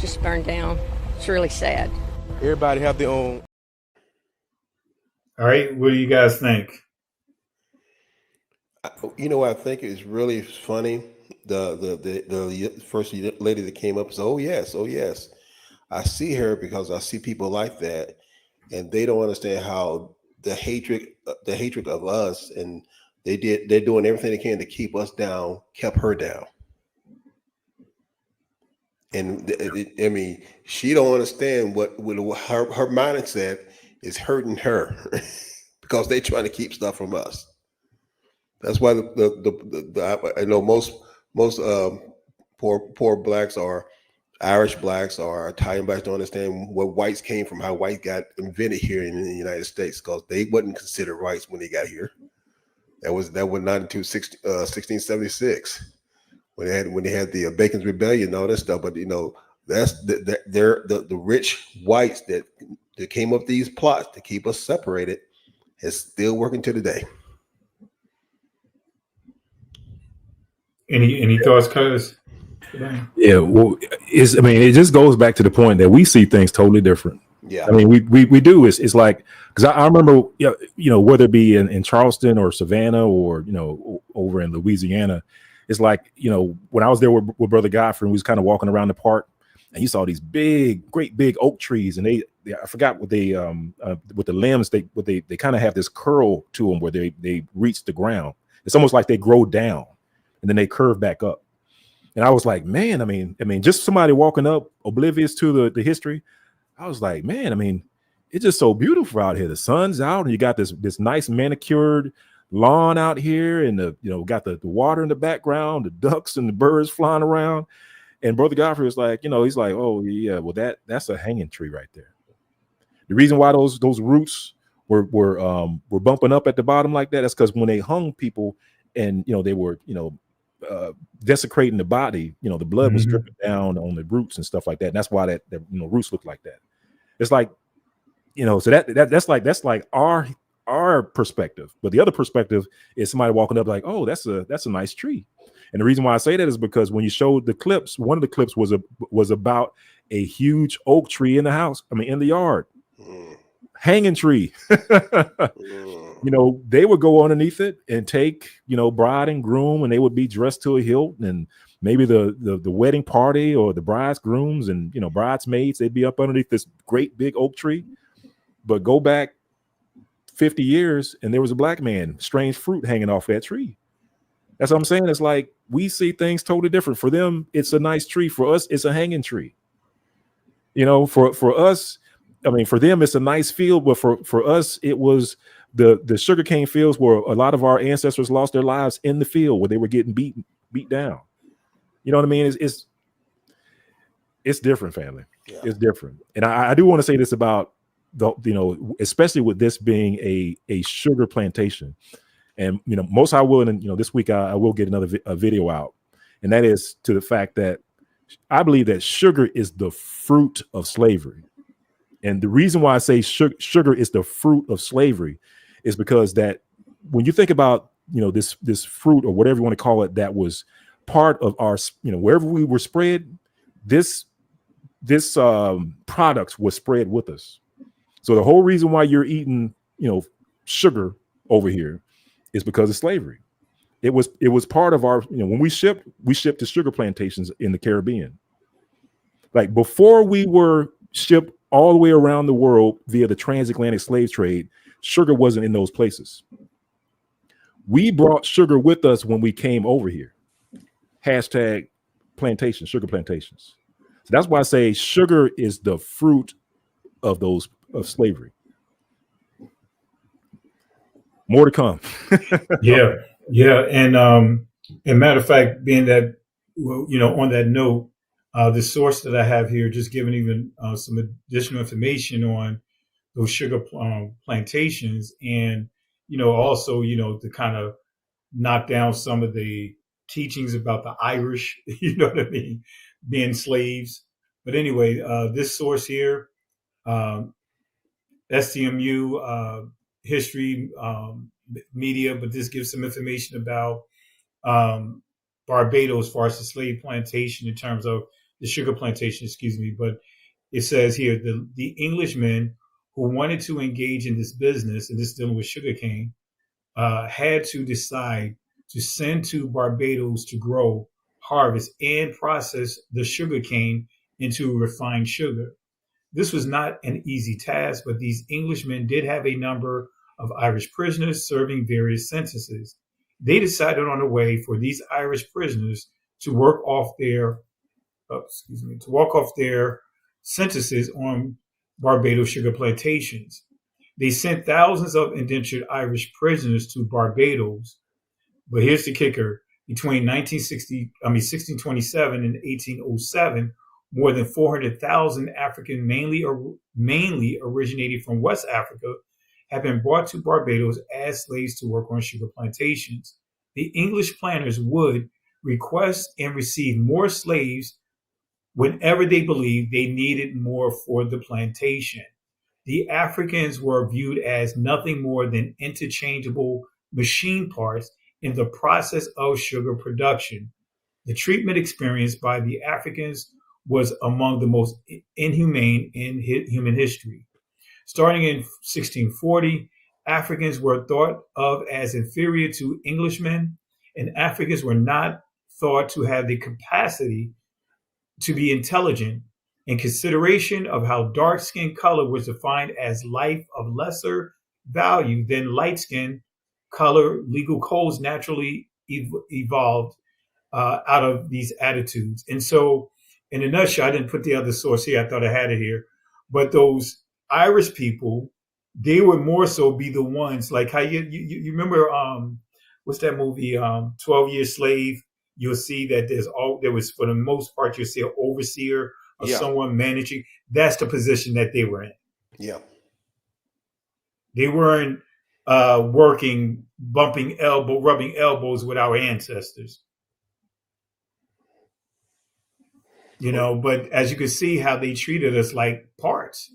just burned down, it's really sad. Everybody have their own. All right, what do you guys think? What I think is really funny. The first lady that came up said, "Oh yes." I see her because I see people like that, and they don't understand how the hatred of us, and they're doing everything they can to keep us down, kept her down. And I mean, she don't understand what her mindset is hurting her because they're trying to keep stuff from us. That's why I know most poor blacks or Irish blacks or Italian blacks don't understand where whites came from, how white got invented here in the United States, because they wasn't considered whites when they got here. That was not until 1676 when they had the Bacon's Rebellion and all that stuff. But that's the rich whites that came up these plots to keep us separated is still working to today. Any thoughts, Cuz? Yeah, well, it just goes back to the point that we see things totally different. Yeah, I mean, we do. It's like, because I remember, whether it be in Charleston or Savannah or over in Louisiana, it's like, when I was there with Brother Godfrey, and we was kind of walking around the park, and you saw these great big oak trees, and they I forgot what they with the limbs they kind of have this curl to them where they reach the ground. It's almost like they grow down and then they curve back up. And I was like, man, I mean, just somebody walking up oblivious to the history. I was like, man, I mean, it's just so beautiful out here. The sun's out, and you got this nice manicured lawn out here, and got the water in the background, the ducks and the birds flying around. And Brother Godfrey was like, he's like, oh yeah, well that's a hanging tree right there. The reason why those roots were bumping up at the bottom like that is because when they hung people, and they were desecrating the body, the blood was dripping down on the roots and stuff like that. And that's why that roots look like that. It's like, so that's like our perspective. But the other perspective is somebody walking up like, oh, that's a nice tree. And the reason why I say that is because when you showed the clips, one of the clips was about a huge oak tree in the yard, hanging tree. They would go underneath it and take, bride and groom, and they would be dressed to a hilt, and maybe the wedding party or the bride's grooms and, bridesmaids, they'd be up underneath this great big oak tree. But go back 50 years and there was a black man, strange fruit hanging off that tree. That's what I'm saying. It's like, we see things totally different. For them, it's a nice tree. For us, it's a hanging tree. For us, for them, it's a nice field, but for us, it was the sugarcane fields where a lot of our ancestors lost their lives in the field, where they were getting beat down. You know what I mean? It's different, family. Yeah. It's different. And I do want to say this about especially with this being a sugar plantation. And most I will, and this week I will get another video out, and that is to the fact that I believe that sugar is the fruit of slavery. And the reason why I say sugar is the fruit of slavery is because that when you think about this fruit, or whatever you want to call it, that was part of our wherever we were spread, this products was spread with us. So the whole reason why you're eating sugar over here is because of slavery. It was part of our, when we shipped to sugar plantations in the Caribbean. Like, before we were shipped all the way around the world via the transatlantic slave trade, sugar wasn't in those places. We brought sugar with us when we came over here. Hashtag plantation, sugar plantations. So that's why I say sugar is the fruit of slavery. More to come. Yeah. And matter of fact, being that, on that note, the source that I have here, just giving even some additional information on those sugar plantations, and also to kind of knock down some of the teachings about the Irish, what I mean, being slaves. But anyway, this source here, STMU history media, but this gives some information about Barbados as far as the slave plantation in terms of the sugar plantation, but it says here the Englishmen who wanted to engage in this business, and this dealing with sugarcane, had to decide to send to Barbados to grow, harvest, and process the sugarcane into refined sugar. This was not an easy task, but these Englishmen did have a number of Irish prisoners serving various sentences. They decided on a way for these Irish prisoners to work off their sentences on Barbados sugar plantations. They sent thousands of indentured Irish prisoners to Barbados. But here's the kicker. Between 1627 and 1807, more than 400,000 African, mainly originating from West Africa, had been brought to Barbados as slaves to work on sugar plantations. The English planters would request and receive more slaves whenever they believed they needed more for the plantation. The Africans were viewed as nothing more than interchangeable machine parts in the process of sugar production. The treatment experienced by the Africans was among the most inhumane in human history. Starting in 1640, Africans were thought of as inferior to Englishmen, and Africans were not thought to have the capacity to be intelligent, in consideration of how dark skin color was defined as life of lesser value than light skin color. Legal codes naturally evolved out of these attitudes. And so, in a nutshell, I didn't put the other source here. I thought I had it here. But those Irish people, they would more so be the ones like how you remember what's that movie 12 Years Slave. You'll see that there was, for the most part, you'll see an overseer or someone managing. That's the position that they were in. Yeah. They weren't working, rubbing elbows with our ancestors. But as you can see how they treated us like parts,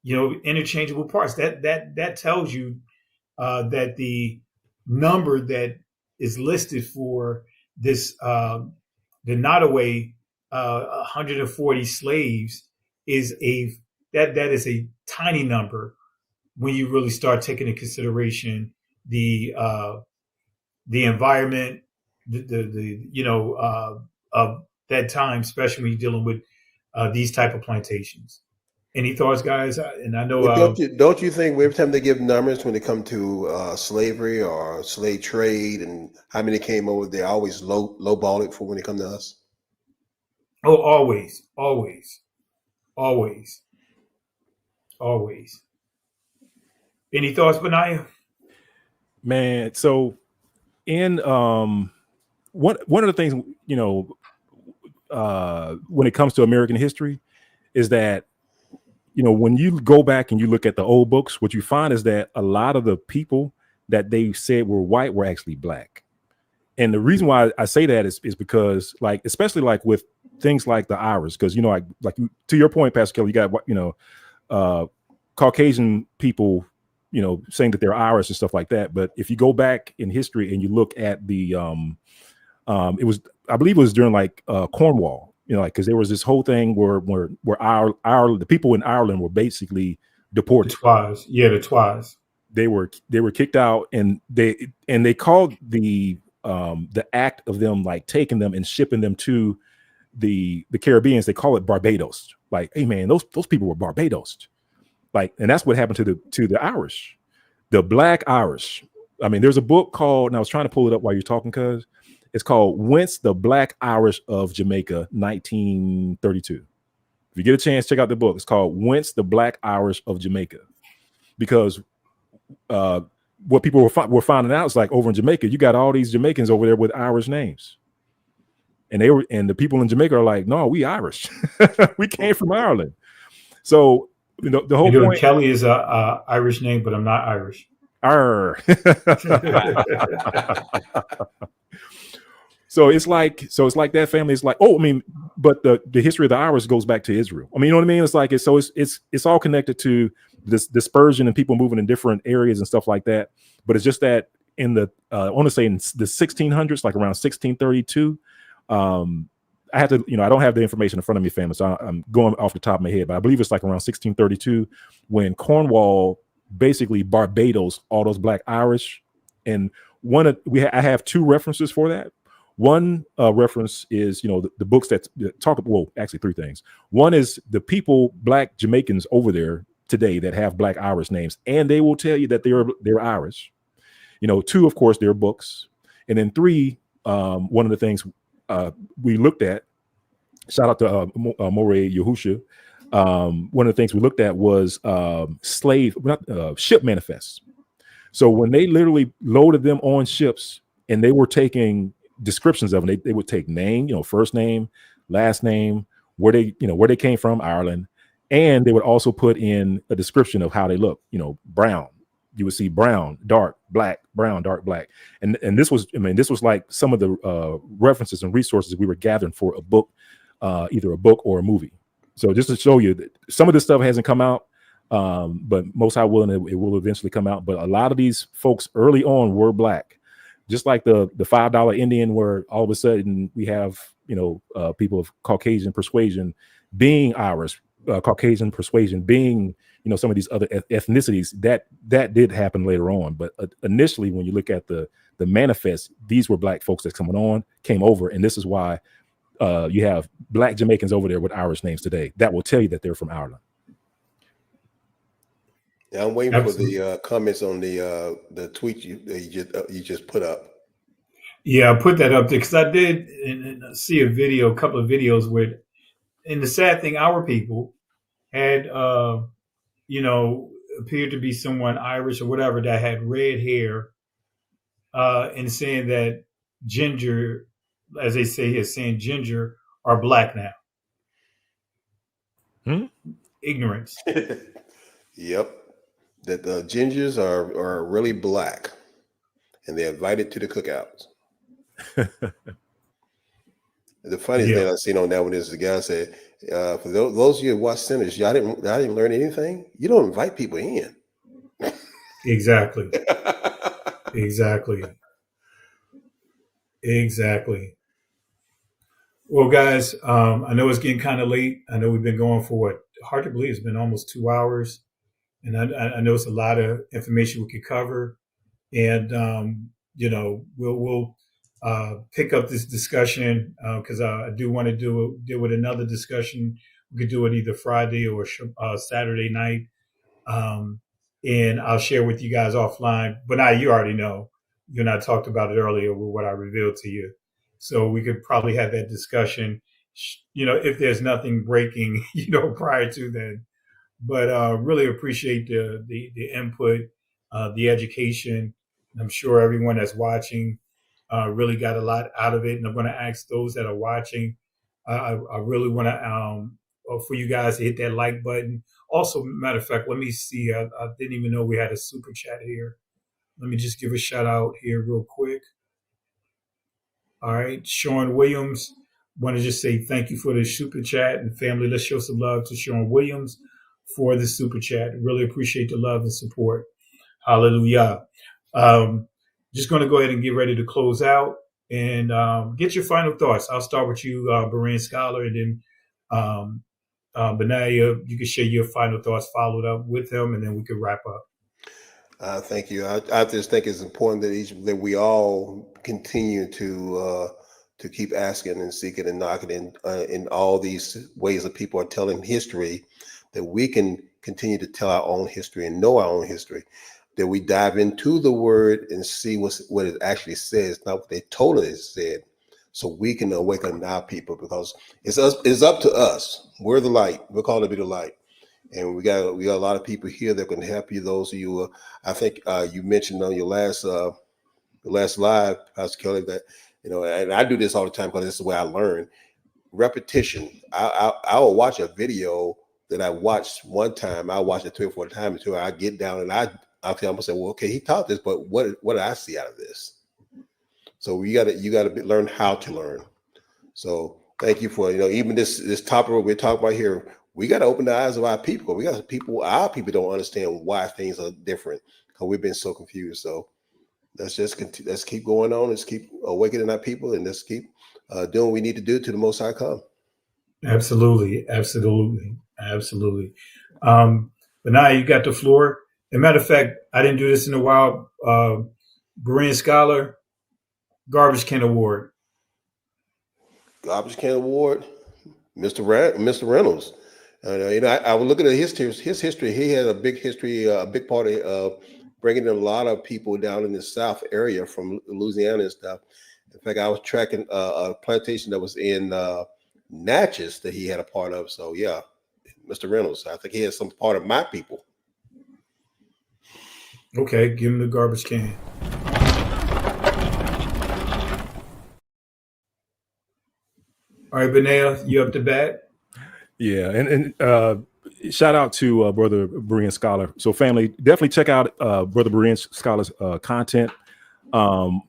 interchangeable parts. That tells you that the number that is listed for this the Nottoway 140 slaves is that is a tiny number when you really start taking into consideration the environment, of that time, especially when you're dealing with these type of plantations. Any thoughts, guys? And I know. Don't you think every time they give numbers when it comes to slavery or slave trade and how many came over, they always lowball it for when it comes to us? Oh, always. Any thoughts, Benaiah? Man, so in one of the things when it comes to American history is that when you go back and you look at the old books, what you find is that a lot of the people that they said were white were actually black. And the reason why I say that is because, like, especially like with things like the Irish, because like to your point, Pastor Kelly, you got Caucasian people saying that they're Irish and stuff like that. But if you go back in history and you look at the I believe it was during like Cornwall, because there was this whole thing where the people in Ireland were basically deported. The Twas. They were kicked out, and they called the act of them like taking them and shipping them to the Caribbeans. They call it Barbados. Like, hey man, those people were Barbados. Like, and that's what happened to the Irish, the Black Irish. I mean, there's a book called, and I was trying to pull it up while you're talking, cuz it's called "Whence the Black Irish of Jamaica, 1932." If you get a chance, check out the book. It's called "Whence the Black Irish of Jamaica," because what people were finding out is like over in Jamaica, you got all these Jamaicans over there with Irish names, and the people in Jamaica are like, "No, we Irish. We came from Ireland." So the whole point. Kelly is a Irish name, but I'm not Irish. So it's like that family is like, oh, I mean, but the history of the Irish goes back to Israel. I mean, you know what I mean? It's like it's all connected to this dispersion and people moving in different areas and stuff like that. But it's just that in the I want to say in the 1600s, like around 1632. I have to, I don't have the information in front of me, family, so I'm going off the top of my head, but I believe it's like around 1632 when Cornwall basically Barbados all those Black Irish, and I have two references for that. One reference is, the books that talk, well, actually three things. One is the people, Black Jamaicans over there today that have Black Irish names, and they will tell you that they're Irish. Two, of course, their books, and then three, one of the things we looked at, shout out to Morey Yahusha. One of the things we looked at was ship manifests. So when they literally loaded them on ships and they were taking descriptions of them, they would take name, first name, last name, where they came from, Ireland, and they would also put in a description of how they look, brown, you would see brown, dark, black, brown, dark, black. And this was, this was like some of the references and resources we were gathering for a book, either a book or a movie. So just to show you that some of this stuff hasn't come out, but most high willing, it will eventually come out. But a lot of these folks early on were black, just like the $5 Indian, where all of a sudden we have, people of Caucasian persuasion being Irish, Caucasian persuasion being, some of these other ethnicities. That did happen later on. But initially, when you look at the manifest, these were black folks that came over. And this is why you have black Jamaicans over there with Irish names today. That will tell you that they're from Ireland. Yeah, I'm waiting for the comments on the tweet you just put up. Yeah, I put that up there because I did see a couple of videos where, and the sad thing, our people had, appeared to be someone Irish or whatever that had red hair, and saying that ginger, as they say here, saying ginger are black now. Ignorance. Yep. That the gingers are really black, and they're invited to the cookouts. The funniest thing I've seen on that one is the guy said, for those of you who watch Sinners, I didn't learn anything. You don't invite people in. Exactly. Exactly. Well, guys, I know it's getting kind of late. I know we've been going for hard to believe, it's been almost 2 hours. And I know it's a lot of information we could cover. And, we'll pick up this discussion because I do want to deal with another discussion. We could do it either Friday or Saturday night. And I'll share with you guys offline. But now you already know. You and I talked about it earlier with what I revealed to you. So we could probably have that discussion, if there's nothing breaking, prior to then. But really appreciate the input, the education. I'm sure everyone that's watching really got a lot out of it. And I'm going to ask those that are watching, I really want to, for you guys to hit that like button. Also, matter of fact, let me see. I didn't even know we had a super chat here. Let me just give a shout out here real quick. All right. Sean Williams, want to just say thank you for the super chat. And family, let's show some love to Sean Williams for the super chat. Really appreciate the love and support. Hallelujah. Just going to go ahead and get ready to close out and get your final thoughts. I'll start with you, Berean Scholar, and then Benaya, you can share your final thoughts followed up with him, and then we could wrap up. Thank you. I just think it's important that we all continue to keep asking and seeking and knocking in all these ways that people are telling history, that we can continue to tell our own history and know our own history, that we dive into the word and see what it actually says, not what they told us it said, so we can awaken our people, because it's up to us. We're the light. We're called to be the light. And we got a lot of people here that can help you. Those of you, I think you mentioned on your last live, Pastor Kelly, that and I do this all the time because this is the way I learn. Repetition. I will watch a video that I watched one time. I watch it 3 or 4 times until I get down and I'm gonna say, well, okay, he taught this, but what did I see out of this? So you got to learn how to learn. So thank you for even this topic we're talking about here. We got to open the eyes of our people. Our people don't understand why things are different because we've been so confused. So let's keep going on. Let's keep awakening our people, and let's keep doing what we need to do to the Most High come. Absolutely. But now you got the floor. As a matter of fact, I didn't do this in a while. Berean Scholar, Garbage Can Award. Garbage Can Award, Mr. Reynolds. I was looking at his history. He had a big history, a big part of bringing in a lot of people down in the South area from Louisiana and stuff. In fact, I was tracking a plantation that was in Natchez that he had a part of. So yeah, Mr. Reynolds, I think he has some part of my people. Okay, give him the garbage can. All right, Benaya, you up to bat? Yeah, and shout out to Brother Berean Scholar. So family, definitely check out Brother Berean Scholar's content.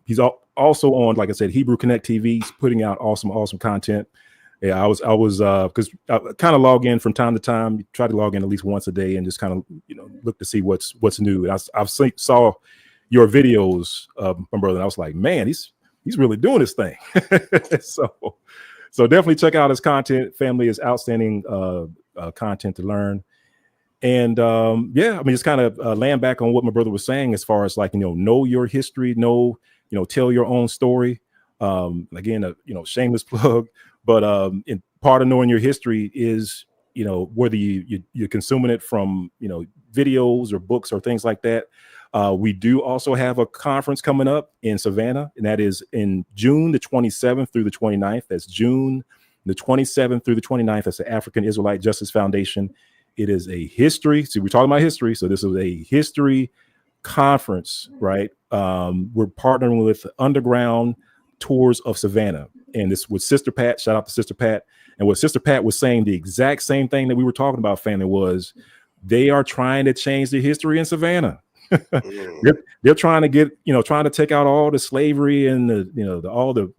He's also on, like I said, Hebrew Connect TV. He's putting out awesome content. Yeah, I was because I kind of log in from time to time, try to log in at least once a day and just kind of look to see what's new. And I've saw your videos, my brother, and I was like, man, he's really doing this thing. So definitely check out his content. Family is outstanding content to learn. And yeah, I mean, just kind of land back on what my brother was saying as far as like, know your history, tell your own story. Again, shameless plug, but in part of knowing your history is, whether you're consuming it from, videos or books or things like that. We do also have a conference coming up in Savannah, and that is in June the 27th through the 29th. That's June the 27th through the 29th. That's the African Israelite Justice Foundation. It is a history. See, we're talking about history. So this is a history conference, right? We're partnering with Underground Tours of Savannah. And this with Sister Pat. Shout out to Sister Pat. And what Sister Pat was saying, the exact same thing that we were talking about, family, was they are trying to change the history in Savannah. They're trying to get, trying to take out all the slavery and all the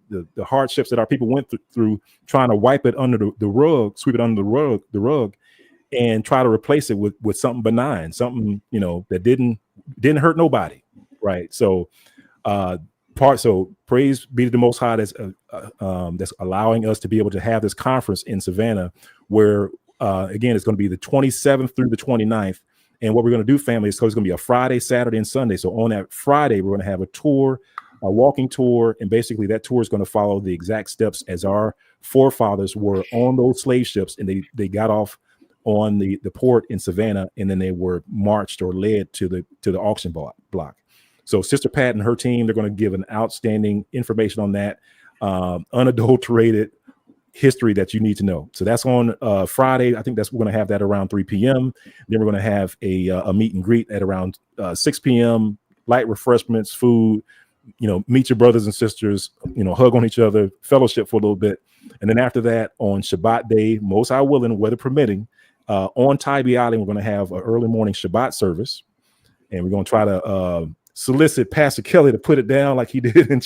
hardships that our people went through, trying to wipe it under the rug, sweep it under the rug, and try to replace it with something benign, something that didn't hurt nobody, right? So praise be to the Most High that's allowing us to be able to have this conference in Savannah, where again it's going to be the 27th through the 29th. And what we're going to do, family, is it's going to be a Friday, Saturday, and Sunday. So on that Friday, we're going to have a tour, a walking tour, and basically that tour is going to follow the exact steps as our forefathers were on those slave ships, and they got off on the port in Savannah, and then they were marched or led to the auction block. So Sister Pat and her team, they're going to give an outstanding information on that, unadulterated history that you need to know. So that's on Friday. I think we're going to have that around 3 p.m. Then we're going to have a meet and greet at around 6 p.m. Light refreshments, food, meet your brothers and sisters, hug on each other, fellowship for a little bit. And then after that, on Shabbat day, most high willing, weather permitting, on Tybee Island, we're going to have an early morning Shabbat service. And we're going to try to solicit Pastor Kelly to put it down like he did in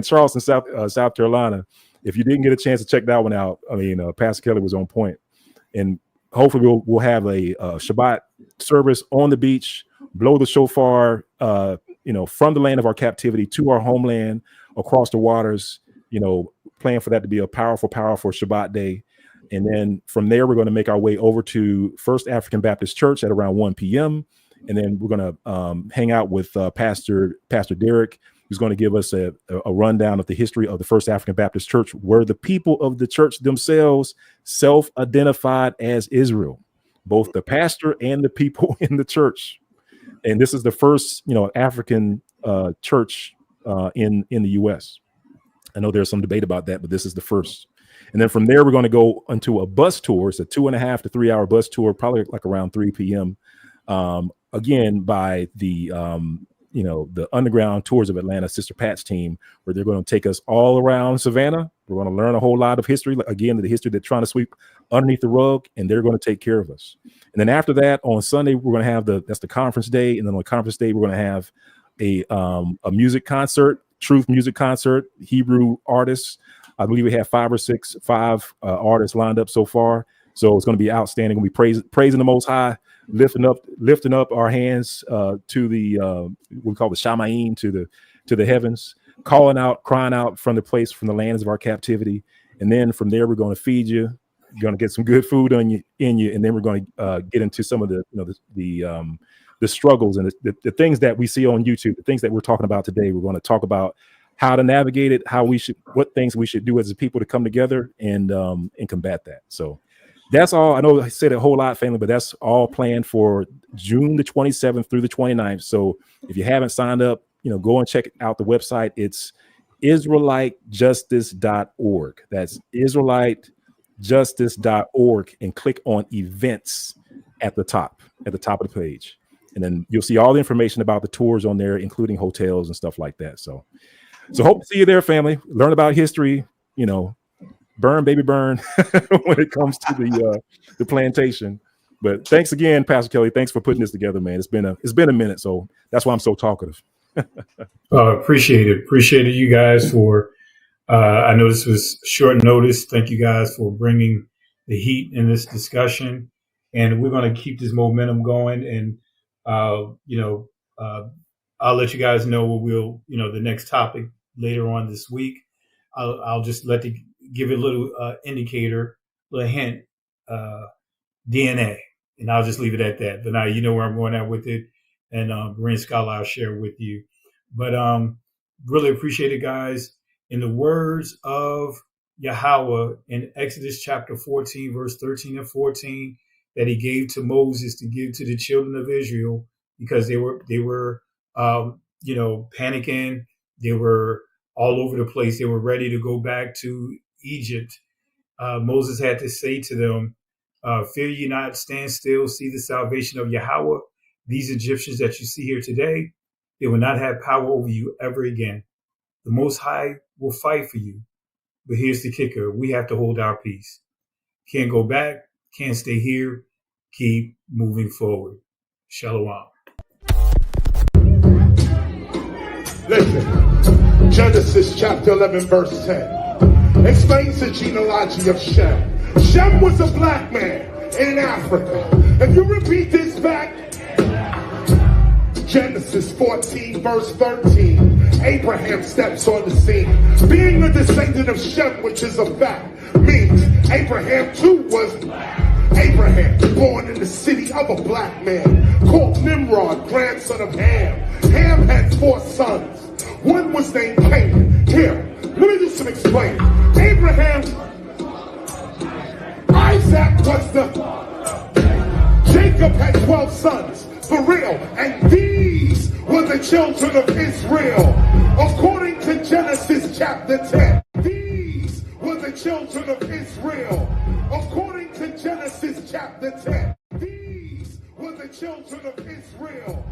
Charleston, South Carolina. If you didn't get a chance to check that one out, I mean, Pastor Kelly was on point. And hopefully we'll have a Shabbat service on the beach, blow the shofar, from the land of our captivity to our homeland across the waters, plan for that to be a powerful Shabbat day. And then from there, we're going to make our way over to First African Baptist Church at around 1 p.m. And then we're going to hang out with Pastor Derek, who's going to give us a rundown of the history of the First African Baptist Church, where the people of the church themselves self-identified as Israel, both the pastor and the people in the church. And this is the first, African church in the U.S. I know there's some debate about that, but this is the first. And then from there, we're going to go into a bus tour. It's a 2.5 to 3 hour bus tour, probably like around 3 p.m. Again, by the Underground Tours of Atlanta, Sister Pat's team, where they're going to take us all around Savannah. We're going to learn a whole lot of history, again, the history they're trying to sweep underneath the rug, and they're going to take care of us. And then after that, on Sunday, we're going to have that's the conference day. And then on conference day, we're going to have a music concert, Truth music concert, Hebrew artists. I believe we have five artists lined up so far. So it's going to be outstanding. We'll be praising the Most High, lifting up our hands to the we call the Shamayim, to the heavens, crying out from the lands of our captivity. And then from there, we're going to feed you. You're going to get some good food in you, and then we're going to get into some of the struggles and the things that we see on YouTube, the things that we're talking about today. We're going to talk about how to navigate it, what things we should do as a people to come together and combat that. So that's all. I know I said a whole lot, family, but that's all planned for June the 27th through the 29th. So if you haven't signed up, go and check out the website. It's IsraeliteJustice.org. That's IsraeliteJustice.org, and click on events at the top of the page. And then you'll see all the information about the tours on there, including hotels and stuff like that. So hope to see you there, family. Learn about history, burn, baby, burn when it comes to the plantation. But thanks again, Pastor Kelly. Thanks for putting this together, man. It's been a minute, so that's why I'm so talkative. Appreciate it. Appreciated you guys for. I know this was short notice. Thank you guys for bringing the heat in this discussion, and we're going to keep this momentum going. And I'll let you guys know what the next topic later on this week. I'll just give it a little indicator, little hint, DNA, and I'll just leave it at that. But now you know where I'm going at with it, and Marine Scholar I'll share with you. But really appreciate it, guys. In the words of Yahweh in Exodus chapter 14, verse 13 and 14, that he gave to Moses to give to the children of Israel, because they were panicking. They were all over the place. They were ready to go back to Egypt. Moses had to say to them, fear ye not, stand still, see the salvation of Yahweh. These Egyptians that you see here today, they will not have power over you ever again. The Most High will fight for you. But here's the kicker. We have to hold our peace. Can't go back. Can't stay here. Keep moving forward. Shalom. Listen, Genesis chapter 11, verse 10 explains the genealogy of Shem. Shem was a black man in Africa. If you repeat this back, Genesis 14, verse 13, Abraham steps on the scene. Being a descendant of Shem, which is a fact, means Abraham too was black. Abraham, born in the city of a black man, called Nimrod, grandson of Ham. Ham had 4 sons. One was named Canaan. Here, let me do some explaining. Abraham, Isaac was Jacob had 12 sons, for real, and these were the children of Israel. According to Genesis chapter 10, these were the children of Israel. According to Genesis chapter 10, these were the children of Israel.